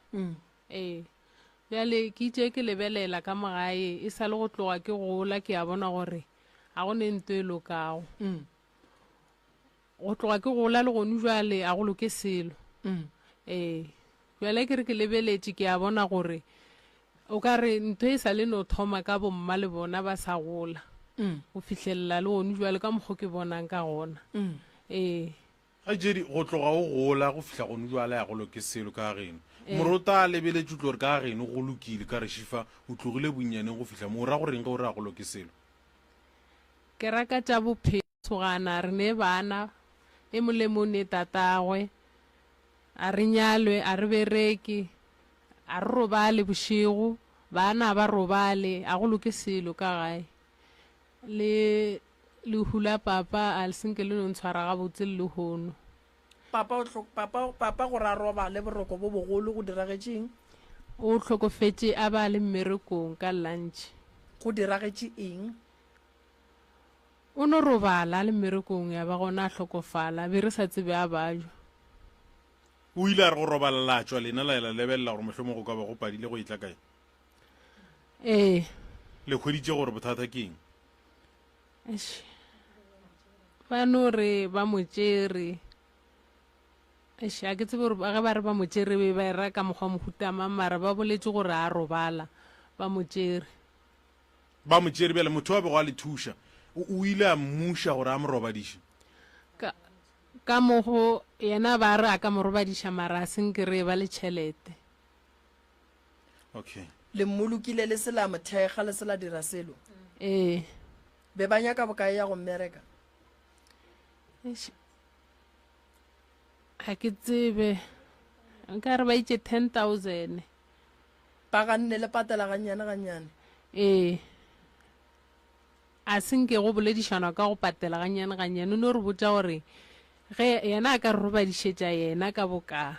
bjale ke itse ke lebelela ka magae e sa le go tloga ke gola ke a bona gore a go ne nto e lokago go tloga ke gola le gone jwale a go loke selo bjale ke re ke lebeletše ke a bona gore o ka re ntho e sa le no thoma ka bomma le bona ba sa gola go fitlhelela le gone jwale ka mokgo ke bonang ka gona ga jedi go tloga o gola go fitlha gone jwale ya go loke selo ka geno moruta a lebeletse utlo gore ka geno go lokile ka re šifa o tlogile bonnyaneng go fitlha mo o ra goreng ge o re a go loke selo ke raka tša bophesogana re ne bana e molemone tatagwe a re nyalwe a re bereke a re robale bošego bana ba robale a go loke selo ka gae le hula papa a lesenke le no ntshwara ga botse le lehono papa go ra roba le boroko bo bogolo go diragetšeng o tlhokofetse a ba le mmerekong ka lunch go diragetše eng o no robala le mmerekong ya ba gona a tlhokofala be re sa tsebe a bajwa o ile a re go robalela tswa lena la ela lebelela gore mohlomong go ka ba go padile go itla kae le kgweditše gore bothata ke eng ba no re ba mo tšere a ke tsebe gore ge ba re ba mo tšere be ba era ka mokgwa mohutama mara ba boletse gore a robala ba mo tšere bjale motho wa bego a le thuša o ile a mmuša gore a mo robadiše ka mogo yena ba re a ka mo robadiša mara a senkere ba le tšhelete okay le mmolokile le sela mothega le sela dira selo be ba nyaka bokae ya go mmereka ga ke tsebe nka re ba itse 10,000 ba ga nne le patela gannyane a senke go boledišana ka go patela gannyane o no re botsa gore ge yena a ka re robadišetša yena ka boka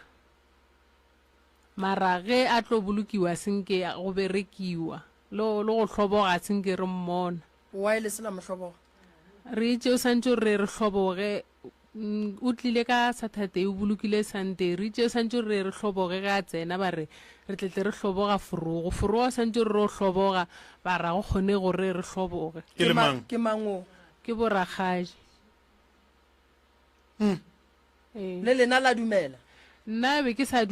mara ge a tlo bolokiwa senke go berekiwa le go hloboga senke re mmona wa ile sela mohloboga re itse o santse re hloboge o tlile ka Saturday o bolokile Sunday re itse o santse re hloboge ga tsena ba re tletle re hloboga forogo santse re hloboga ba ra go kgone gore re hloboge ke mango ke boragaji le lena la dumela nna be ke sa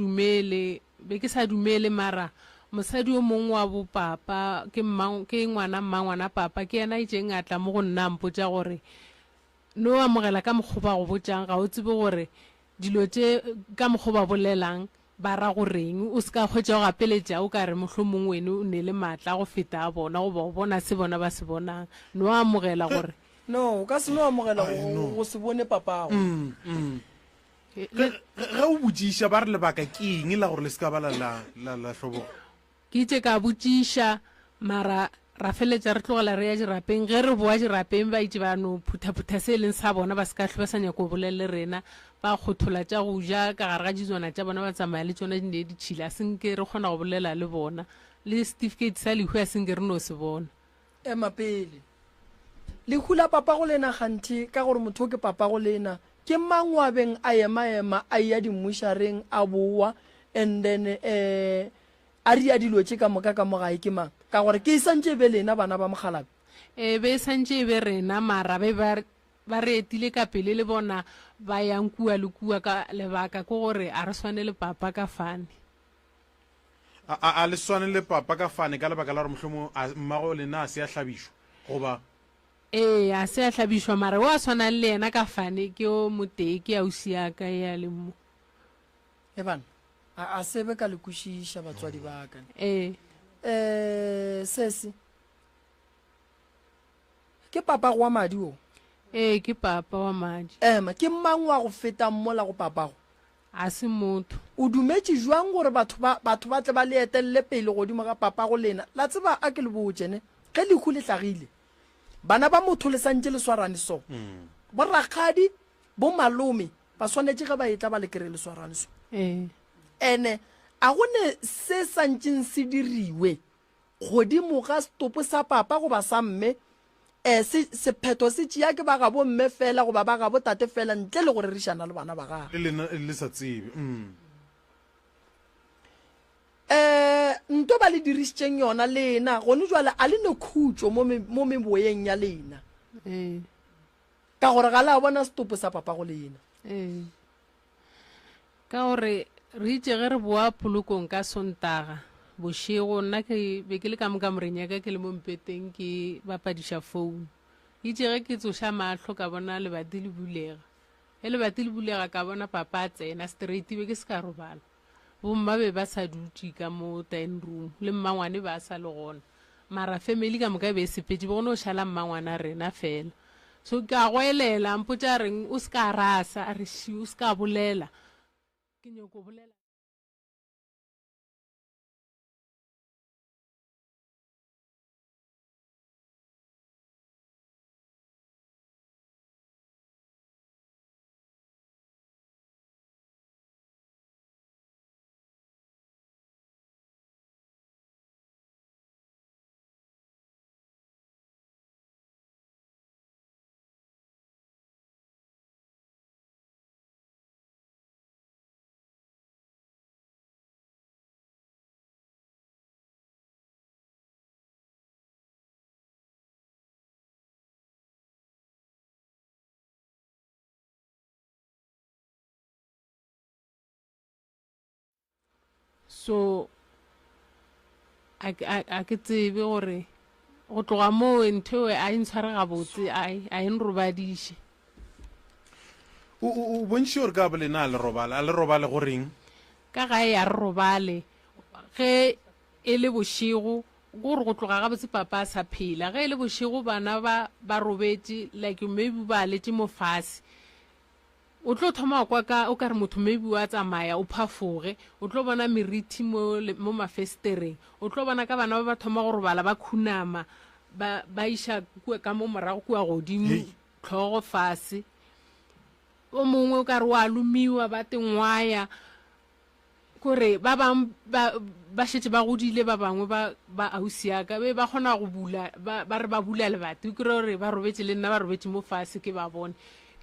dumele mara mosadi o mongwe wa bo papa ke ngwana papa ke yena itse ngatla mo go nna mpotsa gore no amogela ka mokgoba go botsang ga o tsebe gore dilo tše ka mokgoba bolelang ba ra go reng o se ka hwetša go gapeletša o ka re mohlomong wene o ne le maatla go feta a bona goba o bona se bona ba se bonang no amogela gore no ka se no amogela go se bone papago ge o botsiša ba re lebaka ke eng la gore le se ka ba la hloboga ke itse ka botšiša mara ra feletša re tlogela re ya dirapeng ge re boa dirapeng ba itse ba no phuthaphutha se e leng sa bona ba se ka tlho ba sa nyako o bolelele rena ba kgothola tša go ja ka gare ga ditswana tša bona ba tsamaya le tsona dine di tšhila a senke re kgona go bolela le bona le certificate sa lehu a senke re no se bona mapele le hula papago lena gantši ka gore motho o ke papago lena ke mangwabeng a ema a ya dimmušareng a boa and then a ria dilo tše ka moka ka mogae ke mang ka gore ke santše be lena bana ba mogalabe be santše be rena mara be ba re etile ka pele le bona ba yang kua le kua ka lebaka ke gore a re swane le papa ka fane a le swane le papa ka fane ka lebaka la gore mohlomong mmago lena a se a hlabišwa goba a se a hlabišwa mara o a swanang le yena ka fane ke o motee ke ausi ya ka ya le mo bana a sebe ka le kwešiša batswadi ba ka sese ke papa go wa madi o ke papa wa madi ke mang wa go feta mmola go papago a se motho o dumetše jwang gore batho ba tle ba le etelele pele godimo ga papago lena la tseba a ke le botsene ge lehu le tlagile bana ba motho le santše le swarane so borrakgadi bo malome ba swanetše ge ba etla ba le kry le swarane so ene a gone se santšeng se diriwe godimo ga stopo sa papa goba sa mme sephetho se tšea ke ba gabo mme fela goba ba gabo tate fela ntle le gore rešana le bana ba gage le sa tsebe nto ba le dirišitšeng yona lena gone jwale a le ne khutšo mo meboyeng ya lena ka gore ga le a bona stopo sa papa go lena ka gore re itse ge re boa polokong ka sontaga bošego nna be ke le ka moka morenyaka ke le mo mpeteng ke bapadiša founu itse ge ke tsoša matlho ka bona lebati le bulega ge lebati le bulega ka bona papa a tsena straight be ke se ka robala bomma be ba sa dutse ka mo dining room le mmangwane ba sa le gona mara family ka moka be sepetse be gone o šala mmangwana rena fela so ka go elela mpotša reng o se ka rasa a re o se ka bolela ke nyako bolela so a ke tsebe gore go tloga moo ntho a intshware gabotse a enrobadiše o bontši gore ka bolena a le robale goreng ka gae a re robale ge e le bošego gore go tloga gabotse papa a sa phela ge e le bošego bana ba robetse like maybe ba letse mo fase o tlo thoma kwa ka o ka re motho maybe wa tsamaya o phafoge o tlo bona meriti mo mafestereng o tlo bona ka bana ba thoma go robala ba khunama ba iša ka mo morago kua godimo tlhogo fase o mongwe o ka re wa lomiwa ba tengwaya kore ba bang ba šetse ba godile ba bangwe ba ausi ya ka be ba kgona go bula ba re ba bula lebati ke re ba robetse le nna ba robetse mo fase ke ba bone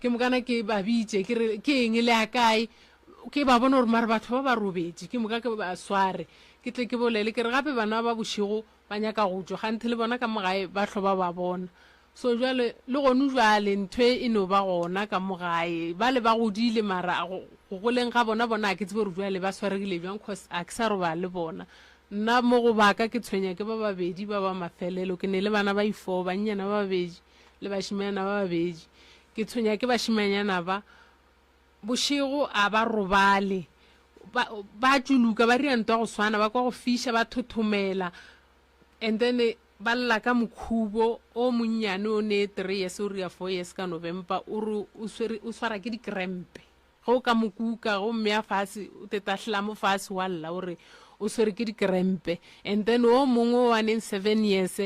ke mokana ke ba bitse ke eng le a kae ke ba bona gore mare batho ba robetse ke moka ke ba sware ke tle ke bolele ke re gape bana ba bošego ba nyaka go tswa ganthe le bona ka mogae ba hloba ba bona so jwale le gone jwale ntho e no ba gona ka mogae ba le ba godile mara go goleng ga bona a ke tsebe gore jwale ba swaregile bjang cause a ke sa roba le bona nna mo go baka ke tshwenya ke ba babedi ba ba mafelelo ke ne le bana ba ifo ba nyana ba babedi le bashimanyana ba babedi ke tshwenya ke bashimanyana ba bošego a ba robale ba tšuluka ba ria ntwa go swana ba kwa go fiša ba thothomela and then ba lla ka mokhubo o monnyane o ne 3 years o ria 4 years ka November o swara ke dikrempe go ka mokuka go mme a fase o tetahla mo fase wa lla o re o swere ke dikrempe and then o mongwe wa neng 7 years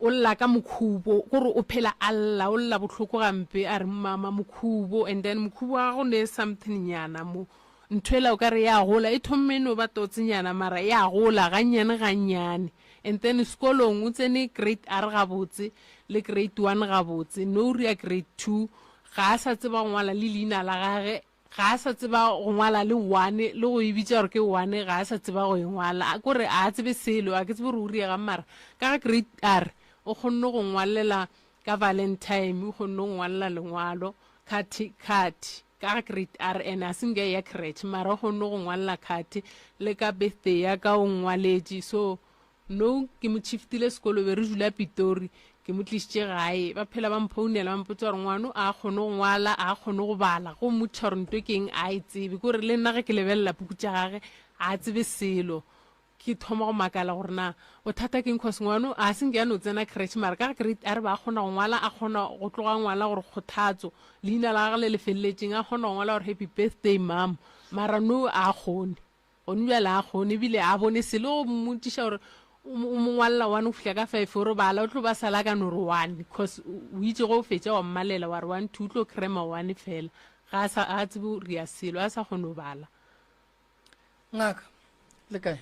o lla ka mokhubo gore o phela alla o lla botlhoko gampe a re mama mokhubo and then mokhubo wa go ne something nyana mo nthwela o ka re ya gola e thommeno ba totsenyana mara ya gola ganyane and then sekolong o tsene grade R gabotse le grade 1 gabotse no ria grade 2 ga a sa tseba ngwala le leina la gage ga a sa tseba go ngwala le 1 le go ibitsa gore ke 1 ga a sa tseba go ngwala gore a tsebe selo a ke tsebe re ria ga mara ka grade R o kgonne go ngwalela ka Valentine o kgonne go ngwalela lengwalo kati ka grade R and a singe ya crèche mara o kgonne go ngwalela kati le ka birthday ya ka o ngwaletse so no ke mo chiftile sekolo be re dula Pitori ke mo tlisitse gae ba phela ba mphounela ba mpotsa gore ngwano a kgone go ngwala a kgone go bala go motshwaro nto keng a itsebe gore le nna ge ke lebelela puku tša gage a tsebe selo ke thoma go makala gore na bothata keng cause ngwano a seng ke ya no tsena crèche mara ka grade R ba kgona go ngwala a kgona go tloga ngwala gore kgothatso leina la gage le lefeleletseng a kgona go ngwala gore happy birthday mom mara no a kgone go nbjala a kgone ebile a bone selo go mmotiša gore o mongwalla 1 o fihla ka 5 gore bala o tlo ba sala ka nore 1 because o itse go fetša wa mmalela wa re 1 2 tlo crema 1 fela ga a tsebe ria selo a sa kgone go bala ngaka le kae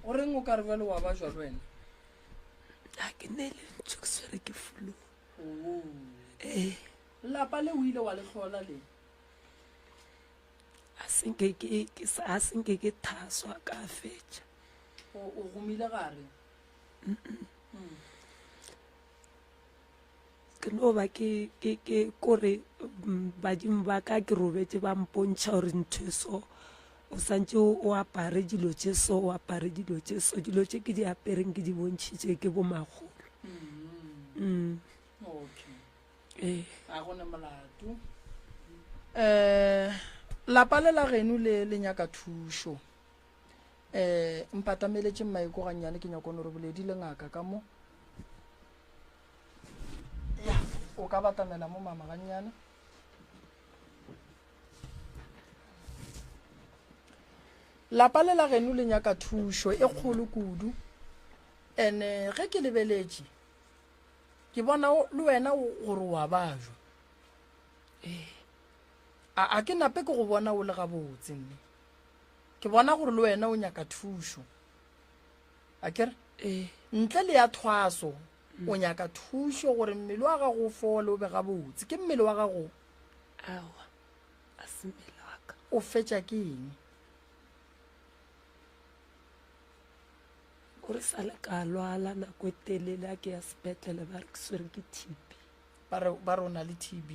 o reng o ka re bjale wa ba jwa le wena a ke ne le ntse ke swere ke flu lapa le o ile wa le hlola le a senke ke thaswa ka fetša o gomile gare ke no ba ke kore badimo ba ka ke robetse ba mpontšha gore ntho so o santse o apare dilo tše so o apare dilo tše so dilo tše ke di apereng ke di bontšhitše ke bo magolo okay a gone molato lapa le la geno le nyaka thušo mpatameletše mmaiko gannyane ke nyakone gore boledi le ngaka ka mo ya o ka batamela mo mama gannyane lapa le la geno le nyaka thušo e kgolo kudu ene ge ke lebeletše ke bona le wena gore wa bajwa a ke nape ke go bona o le gabotse nne ke bona gore le wena o nyaka thušo a kere ntle le ya thwaso o nyaka thušo gore mmele wa gago o fole o be gabotse ke mmele wa gago awa a se mmele wa ka o fetša ke eng gore sale ka lwala nako e telele a ke ya sepetlele ba re ke swere ke TB ba re o na le TB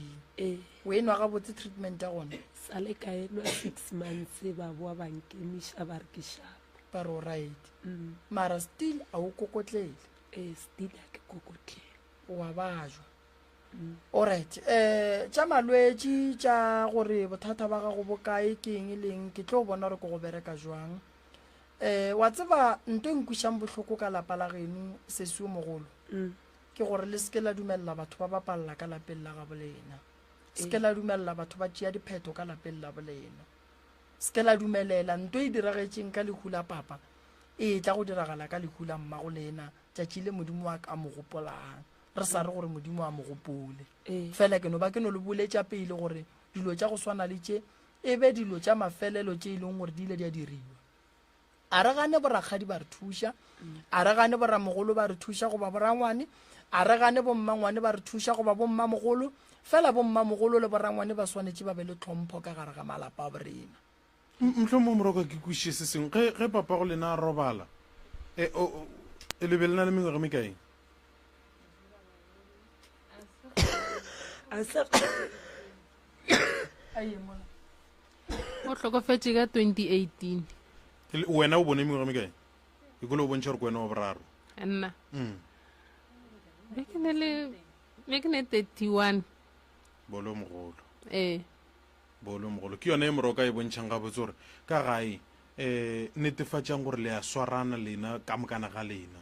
o e nwa gabotse treatment ya gone sale ka enwa 6 months ba boa bankemiša ba re ke shapo ba re o right mara still a o kokotlele still a ke kokotlele wa bajwa alright tša malwetši tša gore bothata ba gago bokae ke eng leng ke tlo bona gore ke go bereka jwang wa tseba nto nkušang bohloko ka lapa la geno sesio mogolo ke gore le seke la dumelela batho ba bapalla ka lapeng la ga bolena seke la dumelela batho ba tšea dipheto ka lapeng la bolena seke la dumelela nto e diragetšeng ka lehu la papa e tla go diragala ka lehu la mmago lena tšatši le modimo wa ka mo gopolang re sa re gore modimo a mo gopole fela ke no ba ke no le boletša pele gore dilo tša go swana le tše e be dilo tša mafelelo tše e leng gore di ile di a diriwa a re gane borakgadi ba re thuša a re gane boramogolo ba re thuša goba borangwane a re gane bommangwane ba re thuša goba bommamogolo fela bommamogolo le borangwane ba swanetše ba be le tlhompho ka gare ga malapa a borena mhlomong moroka ke kwešiše se sengwe ge papa go lena a robala e lebe lena le mengwage mekae o tlhokofetše ka 2018 wena o bone mengwage mekae ke kole o bontšha gore ke wena wa boraro nna be ke ne 31 bolo mogolo ee bolo mogolo ke yone e moroka e bontšhang ga botse gore ka gae netefatsang gore le a swarana lena ka mokana ga lena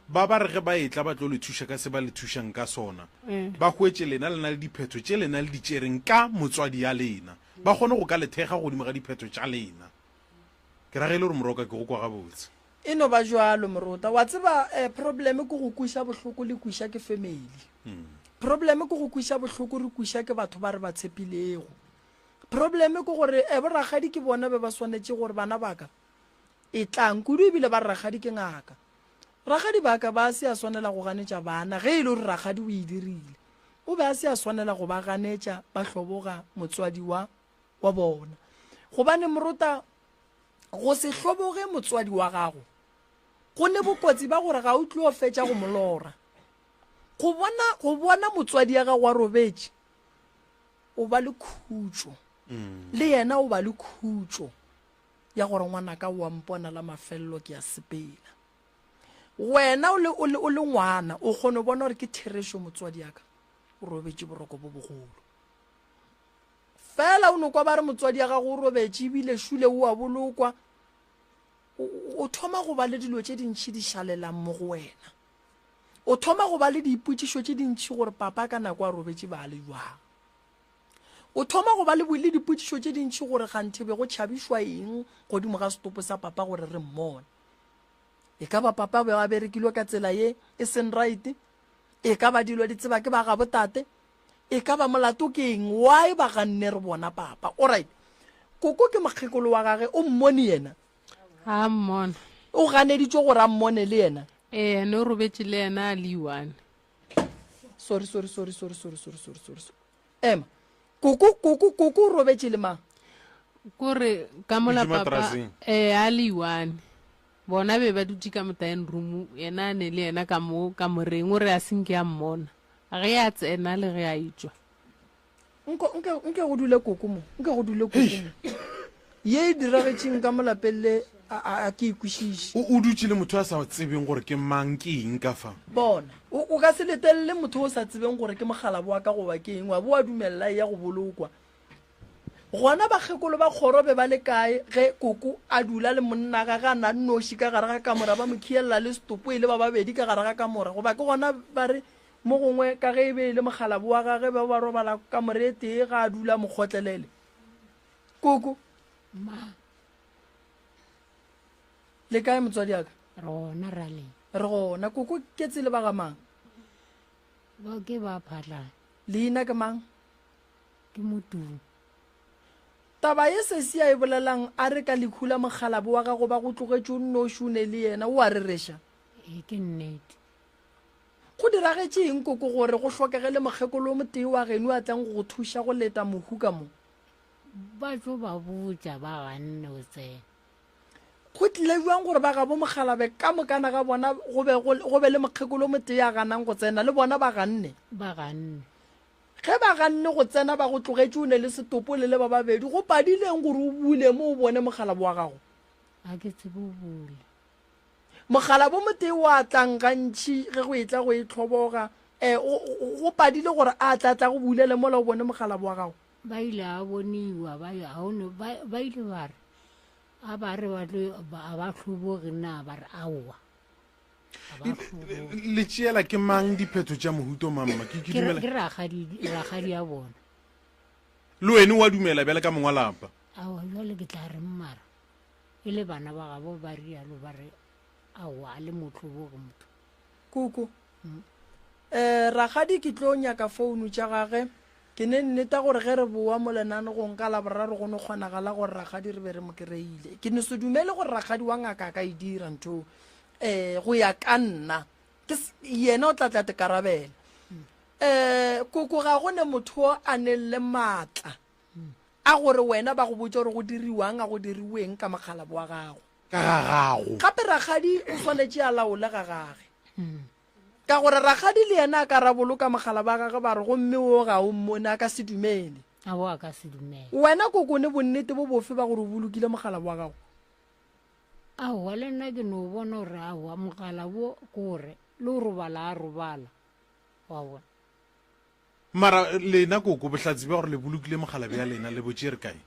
ba ba re ge ba etla ba tlo le thuša ka se ba le thušang ka sona ba hwetse lena le na le diphetho tše lena le di tšereng ka motswadi ya lena ba kgone go ka lethega godimo ga diphetho tša lena ke ra ge le gore moroka ke go kwa gabotse e no ba jalo morota wa tseba probleme ke go kuša bohloko le kuša ke family probleme ke go kuša bohloko re kuša ke batho ba re ba tshepilego probleme ke gore boragadi ke bona be ba swanetse gore bana baka e tlang kudu ebile ba ragadi ke ngaka ragadi baka ba se a swanela go ganetša bana ge e le gore ragadi o e dirile o be a se a swanela go ba ganetša ba hloboga motswadi wa bona gobane morota go se hloboge motswadi wa gago go ne bokotsi ba gore ga o tlo fetša go molora go bona motswadi ya gago wa robetše o ba le khutšo le yena o ba le khutšo ya gore ngwana ka wa mpona la mafelelo ke ya sepela wena o le ngwana o kgone bona gore ke theresho motswadi yaka o robetše boroko bo bogolo fela o no kwa ba re motswadi ya gago o robetše ebile šule o a bolokwa o thoma go ba le dilo tše dintšhi di šalelang mo go wena o thoma go ba le diipotšišo tše dintšhi gore papa ka nako a robetše ba le jwang o thoma go ba le dipotšišo tše dintšhi gore ganthe be go tšhabišwa eng godimo ga setopo sa papa gore re mmone e ka ba papa be a berekilwe ka tsela ye e seng right e ka ba dilo di tseba ke ba ga botate e ka ba molato ke eng why ba ganne re bona papa alright koko ke mokgekolo wa gage o mmone yena a mmona o ganeditšwe gore a mmone le yena ne o robetše le yena a le one sorry ema koko o robetše le mang kore ka mola Dutše papa materaseng. a le one bona be ba dutše ka motaeng room yena a ne le yena ka moreng o re a senke a mmona ge a tsena le ge a etswa nke go dule koko mo ye e diragetšeng ka molapelele a ke ikwešiše o dutše le motho a sa tsebeng gore ke mang ke eng ka fa bona o ka se letelele motho o sa tsebeng gore ke mogala boa ka goba ke eng wa bo wa dumelela ya go bolokwa gona bakgekolo ba kgorobe ba le kae ge koko a dula le monna ga ga na nnoši ka gare ga kamora ba mokhiela le stopo e le ba babedi ka gare ga kamora goba ke gona ba re mo gongwe ka ge e be le mogala boa gage ba ba robala kamore e tee ga a dula mokgotlelele koko le kae motswadi yaka rona ra le re gona koko ke tsele ba ga mang ba ke ba phatla leina ke mang ke motumo taba ye sesi a e bolelang a re ka lekhula mogalabo wa gago ba go tlogetše o nnoši o ne le yena o a rereša ke nnete go diragetše eng koko gore go hlokegele mokgekolo o motee wa geno a tlang go thuša go leta mohu ka mo ba tlo ba botša ba ganne o tsena go tlile jwang gore ba gabo mogalabe ka mokana ga bona go be le mokgekolo o motee a ganang go tsena le bona ba ganne ba ganne ge ba ganne go tsena ba go tlogetše o ne le setopo le ba babedi go padileng gore o bule mo o bone mogalabo wa gago a ke tsebe o bule mogalabo motee o a tlang gantšhi ge go etla go e tlhoboga go padile gore a tlatla go bulele mola o bone mogalabo wa gago ba ile a boniwa ba ile ba re a ba re a ba tlhoboge na ba re aowa le tšeela ke mang diphetho tša mohuto mamma ke ke dumela ragadi ya bona le wene wa dumela bjale ka mongwa lapa aowa jale ke tla re mmara e le bana ba gabo ba rialo ba re aowa a le motlhoboge motho koko ragadi ke tlo nyaka founu tša gage ke ne nneta gore ge re boa mo lenanegong ka laboraro go ne kgonagala gore ragadi re be re mo kry-ile ke ne se dumele gore ragadi wa ngaka ka e dira ntho go ya ka nna yena o tlatla tekarabela koko ga go ne motho a neng le maatla a gore wena ba go botse gore go diriwang a go diriweng ka mogalabo wa gago ka ga gago gape ragadi o tshwanetse a laole ga gage ka gore ragadi le yena a ka raboloka mogala ba gage ba re gomme o ga o mmone a ka se dumele ao a ka se dumele wena koko ne bonnete bo bofe ba gore o bolokile mogala wa gago aowa le nna ke no bona gore aowa mogala bo kore le o robala a robala wa bona mara lena koko bohlatsi bja gore le bolokile mogalabe ya lena le botše re kae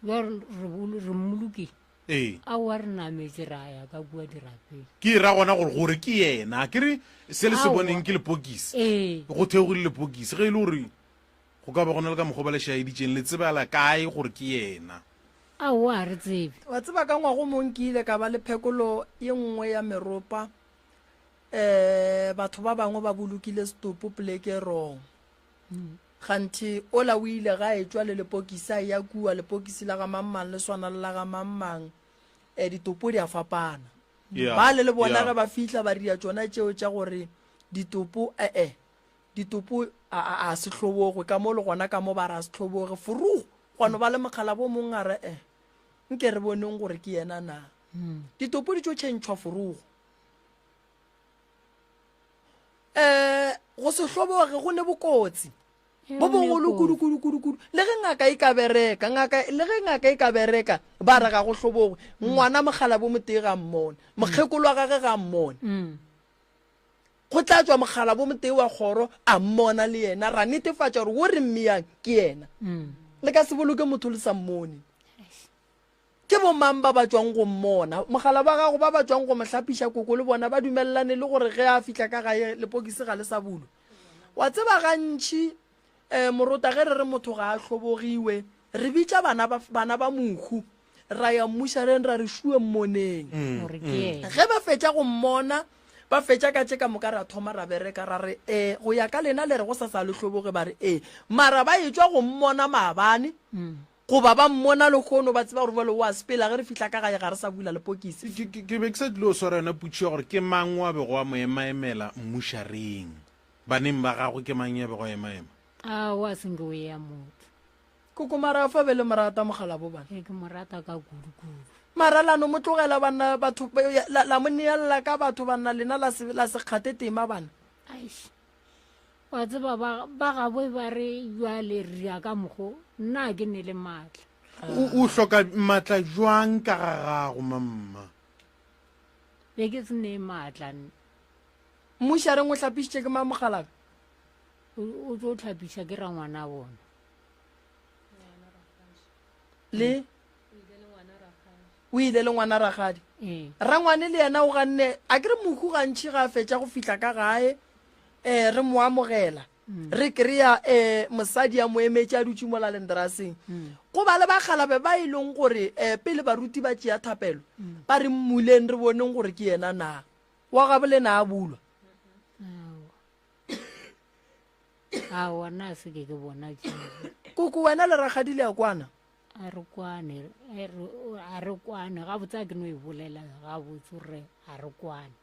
re mmolokile ee a wa re nametse ra ya ka bua dirapeng ke ra gona gore ke yena ke re se le se Aowa. boneng ke lepokisi ee go theogile lepokisi ge e le gore go ka ba gona le ka mokgwa ba le shaeditseng le tsebala kae gore ke yena a wa re tsebe wa tseba ka ngwago mong ke ile ka ba le phekolo ye nngwe ya meropa batho ba bangwe ba bolokile stopo poleke wrong ganthe ola o ile ga e tswa le lepokisi a ya kua lepokisi la ga mammang le swana le la ga mammang ditopo di a fapana Yeah, ba le bona yeah. ge ba fihla ba ria tsona tšeo tša gore ditopo ditopo a se tlhobogwe ka mo le gona ka mo ba re a se tlhoboge furugo gone ba le mokgala bo mongwe a re nke re boneng gore ke yena na ditopo di tšo tšhentšhwa furugo go se tlhoboge go ne bokotsi bo bogolo kudu le ge ngaka e ka bereka ngaka e ka bereka ba re ga go tlhobogwe ngwana mogala bo motee ga mmone mokgekolo wa gage ga mmone go tla tswa mogala bo motee wa kgoro a mmona le yena ra netefatša gore wo re mmeyang ke yena le ka se boloke motho le sa mmone ke bomang ba ba tswang go mmona mogala ba gago ba ba tswang go mohlapiša koko le bona ba dumelelane le gore ge a fitlha ka gae lepokisi ga le sa bulo wa tseba gantšhi morota ge re re motho ga a tlhobogiwe re bitša bana ba mohu ra ya mmušareng ra re šue mmoneng gore ke ena ge ba fetša go mmona ba fetša ka tše ka moka ra thoma ra bereka ra re go ya ka lena le re go sa sa le tlhoboge ba re mara ba etswa go mmona maabane goba ba mmona le kgono ba tseba gore bale wa sepela ge re fitlha ka gae ga re sa bula lepokisi ke be ke sa dilo o swara yona putšo gore ke mang wa bego wa mo emaemela mmušareng baneng ba gagwe ke mang ya bego emaema a wa senke o ya motho koko mara fa be le morata mogala bo bana ke mo rata ka kudu mara lano mo tlogela bana batho la mo neela ka batho bana lena la se kgate tema bana aish wa tseba ba gabwe ba re jwale ria ka mogo nna ke ne le maatla o hloka matla jwang ka ga gago mamma be ke se ne maatla mmušareng o hlapišitše ke mamogalabe o tlo tlhapiša ke ra ngwana bona le o ile le ngwana ragadi ee rangwane le yena o ganne a ke re mohu gantšhi ga a fetša go fitlha ka gae re mo amogela re kry-a mosadi ya mo emetše a dutse mo la lendraseng go ba le bagalabe ba e leng gore pele baruti ba tšea thapelo ba re mmuleng re boneng gore ke yena na wa gabole na a bulwa awa nna se ke bona koko wena le ragadi le ya kwana a re kwane ga botsa ke no e bolela ga botse re a re kwane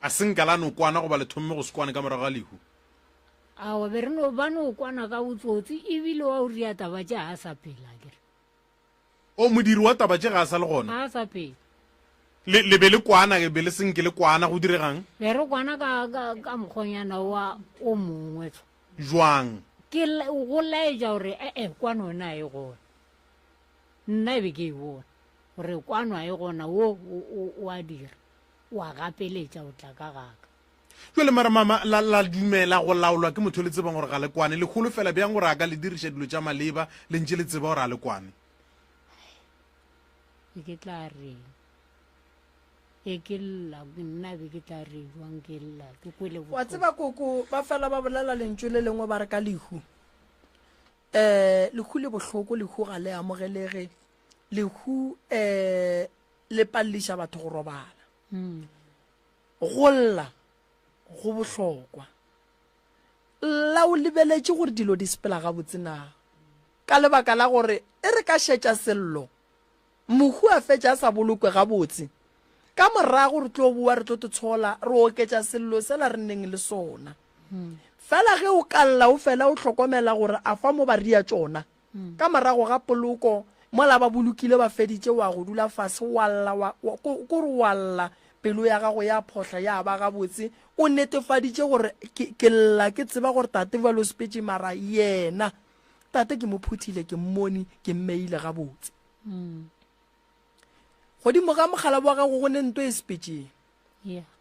a senka la no kwana go ba le thomme go se kwane ka morago ga lehu awa be re no ba no kwana ka botsotsi ebile wa o ria taba tša a sa pela kere o modiri wa taba tše ga a sa le gona a sa pela le be le kwana be le senke le kwana go diregang be re kwana ka mokgonyana wa o mongwe jwang go laetša gore kwano na e gona nna be ke e bona gore kwano a e gona wo a dira wa gapeletša o tla ka gaka jale mara mama la dumela go laolwa ke motho le tsebang gore ga le kwane le kgolo fela bjang gore a ka le diriša dilo tša maleba le ntše le tseba gore a le kwane ke tla reng ke lla nna be ke tla re jwang ke lla ke kwele wa tseba koko ba fela ba bolela lentswe le lengwe ba re ka lehu lehu le bohloko lehu ga le amogelege lehu le palliša batho go robala go lla go bohlokwa la o lebeletše gore dilo di sepela ga botsena ka lebaka la gore e re ka šetša sello mohu a fetša a sa bolokwe ga botse ka morago re tlo bua re tlo te tshola re oketša sello sela re neng le sona fela ge o kalla o fela o tlhokomela gore a fa mo ba ria tsona ka morago ga poloko mola ba bolokile ba feditše wa go dula fase kore walla pelo ya gago ya phohla ya ba ga botse o netefaditše gore ke lla ke tseba gore tate valo sepetše mara yena tate ke mo phuthile ke mmone ke mmeile ga botse godimo ga mogala wa gago go ne nto e sepetšeng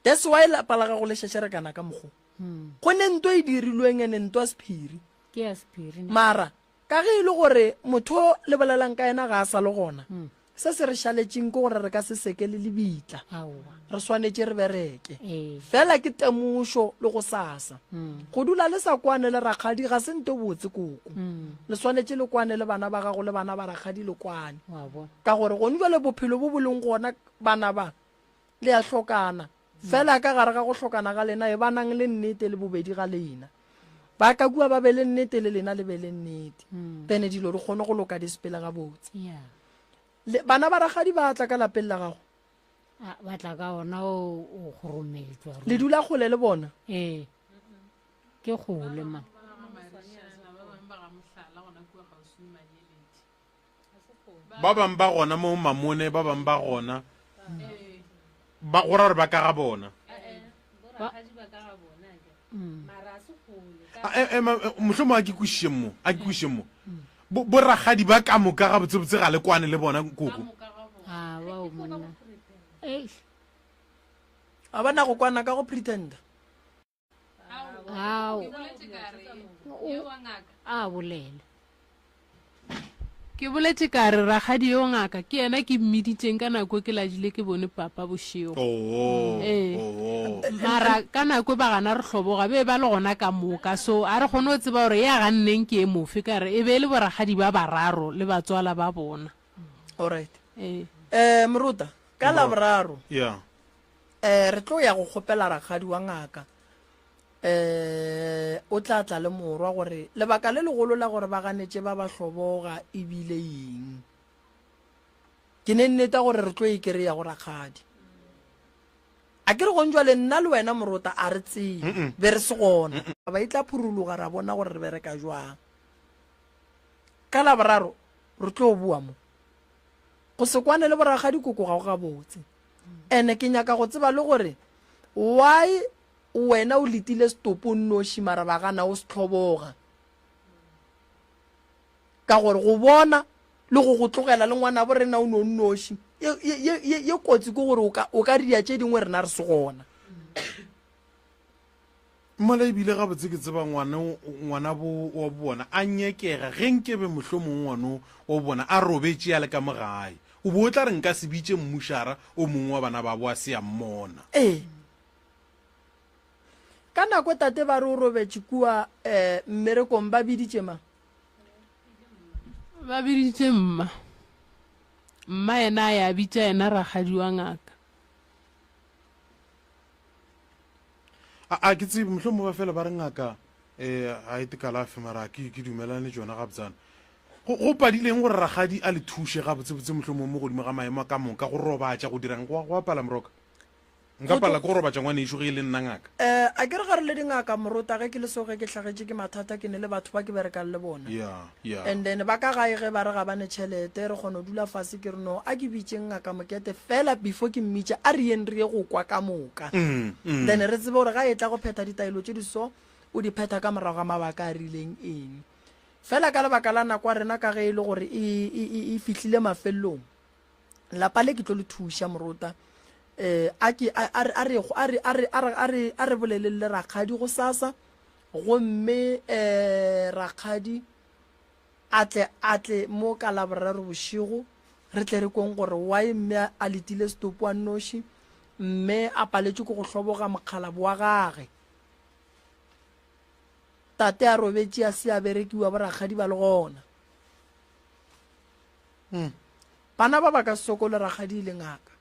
that's why lapa la gago le šešerekana ka mogo go ne nto e dirilweng ene nto a sephiri ke ya sephiri mara ka ge e le gore motho le bolelang ka ena ga a sa le gona se se re šaletseng ke gore re ka se seke le lebitla re swanetse re bereke fela ke temošo le go sasa go dula le sa kwane le rakgadi ga se nte botse koko le swanetse le kwane le bana ba gago le bana ba rakgadi le kwane ka gore gone jwa le bophelo bo boleng gona bana ba le ya hlokana fela ka gare ga go hlokana ga lena e ba nang le nnete le bobedi ga lena ba ka kua ba be le nnete le lena le be le nnete then dilo di kgone go loka di sepela ga botse bana ba ragadi ba tla ka lapeng la gago ba tla ka ona o gorometswa le dula kgole le bona ke kgole ma ba bang ba gona mo mamone ba bang ba gona ba gora re ba ka ga bona mohlomong a ke kwešišeng mo bo ragadi ba ka moka ga botsebotse ga le kwane le bona koko bao monna a bana go kwana ka go pretenda a bolele ke boletse ka re ragadi yo ngaka ke yena ke mmiditseng ka nako ke lajile ke bone papa bošego mara ka nako ba gana re hloboga be ba le gona ka moka so a re kgone o tseba gore ya ga nneng ke e mofe ka re e be le boragadi ba bararo le batswala ba bona alright moruta ka laboraro re tlo ya go kgopela ragadi wa ngaka o tla le morwa gore lebaka le legolo la gore ba ganetse ba ba hloboga ebile eng ke ne nneta gore re tlo ikere ya go ragadi a ke re gonjwa le nna le wena moruta a re tsebe be re se gona ba itla phuruluga ra bona gore re bereka jwang ka laboraro re tlo bua mo go se kwane le boragadi koko ga go ga botse ene ke nyaka go tseba le gore why wena o letile stopo nnoši mara ba gana o se tlhoboga ka gore go bona le go tlogela le ngwana bo rena o no nnoši ye kotsi ke gore o ka ria tše dingwe rena re se gona mola ebile ga botse ke tseba ngwana wa bona a nyekega ge nkebe mohlomong ngwano wa bona a robetse ya le ka mogae o bo o tla re nka se bitše mmušara o mongwe wa bana ba boa se ya mmona ka nako tate ba re o robetse kua mmerekong ba biditše ma ba biditše mma yena a ya bitša yena ragadi wa ngaka a ke tsebe mohlomong ba fela ba re ngaka a ete kalafe mara ke dumelane le tsona gabotsana go padileng gore ragadi a le thushe gabotsebotse mohlomong mo godimo ga maemo ka moka go robatša go dirang go apala moroka nka pala ko robatša ngwane ešo ge e le nna ngaka a ke re gare le dingaka morota ge ke le soge ke tlhagetše ke mathata ke ne le batho ba ke berekang le bona and then ba ka gae ge ba re ga bane tšhelete re kgone dula fase ke re no a ke bitšeng ngaka mokete fela before ke mmitša a re yen re ye go kwa ka moka then re tsebe gore ga e tla go pheta ditaelo tše di so o di pheta ka morago ga mabaka a rileng eng fela ka lebaka la nako a rena ka ge e le gore e fihlile mafelelong lapa le ke tlo le thuša morota a re bolelele rakgadi go sasa gomme rakgadi a tle mo ka laboraro bošego re tle re kong gore why mme a letile stopo wa nnoši mme a paletše ko go hloboga mokgalabo wa gage tate a robetse a se a berekiwa bo rakgadi ba le gona bana ba ba ka sokole rakgadi le ngaka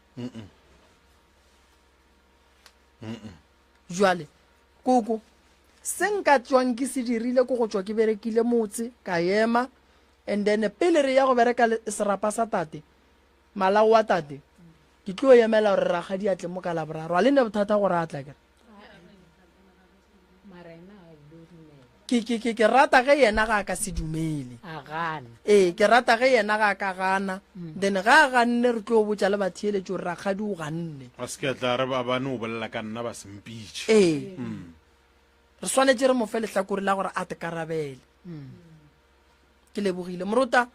jwale koko se nka tswang ke se dirile ko go tswa ke berekile motse ka ema and then pele re ya go bereka serapa sa tate malao wa tate ke tlo emela gore ragadi a tle mo ka laboraro a le ne bothata gore a tla ke rata ge yena ga ka se dumele ke rata ge yena ga ka gana then ga ganne re tlo botša le batheeletše gore ragadi o ganne a se ke tla re ba bane o bolela ka nna ba sempitše re swanetse re mo fe lehlakore la gore a te karabele ke lebogile morota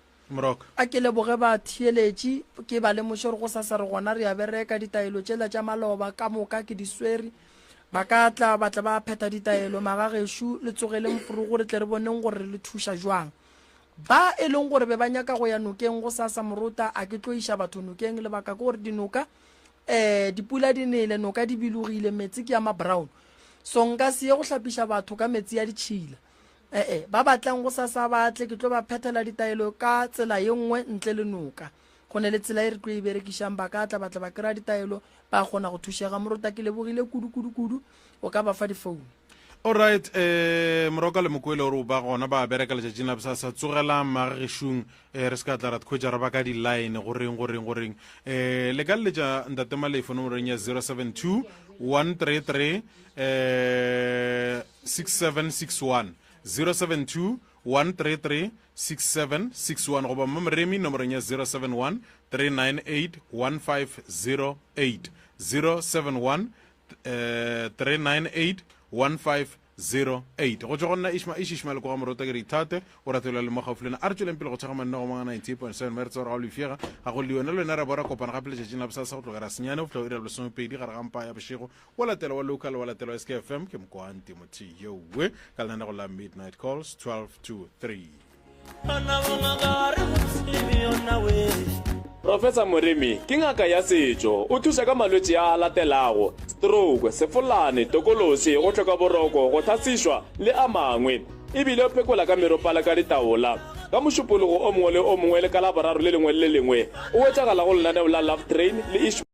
a ke leboge batheeletše ke ba lemoše gore go sa se re gona re ya bereka ditaelo tšela tša maloba ka moka ke di swere ba ka tla ba pheta ditaelo magagešo le tsogele mfurugo re tle re boneng gore le thuša jwang ba e leng gore be ba nyaka go ya nokeng go sasa moruta a ke tlo iša batho nokeng lebaka ke gore dinoka dipula di nele noka di bilogile metsi ke ya ma-brown so nka se ye go hlapiša batho ka metsi ya ditšhila ba batlang go sasa batle ke tlo ba phethela ditaelo ka tsela ye nngwe ntle le noka go ne le tsela e re tlo e berekišang ba ka tla batla ba kry-a ditaelo ba kgona go thušega moruta ke lebogile kudu o ka ba fa difounu. Alright, Moroka le Mokwele ore ba gona ba bereka le tšatšing la sa tsogela magešung re se ka tla ra tkhwetša re ba ka di-line goreng le ka leletša ntate Malefo nomorong ya 072 133 6761 072 133 6761 goba mmamremi nomorong ya 071 398 1508 071 398 1508 go tswa go nna Ishmael ko ga Morota ke re ithate o ratelwa le mo gaufulena a re tsweleng pele go tshega manna go mga 90.7 mere tsora ga o lefiega ga go liwena le wena re bora kopana gape le tšatšing la bosasa go tlogera senyane go tlo ira le lesomepedi gare ga mpa ya bošego wa latela wa local wa latela wa SKFM ke mokwanti Mothiyowe ka lenana go la midnight calls 12 to 3. Professor Moremi ke ngaka ya setšo o thusa ka malwetse a latelago stroke, sefolane, tokolosi, go hloka boroko, go thasišwa le a mangwe ebile o phekola ka meropala ka ditaola ka mošupologo o mongwe le o mongwe le ka laboraro le lengwe le lengwe o wetsagala go lenaneo la Love Train le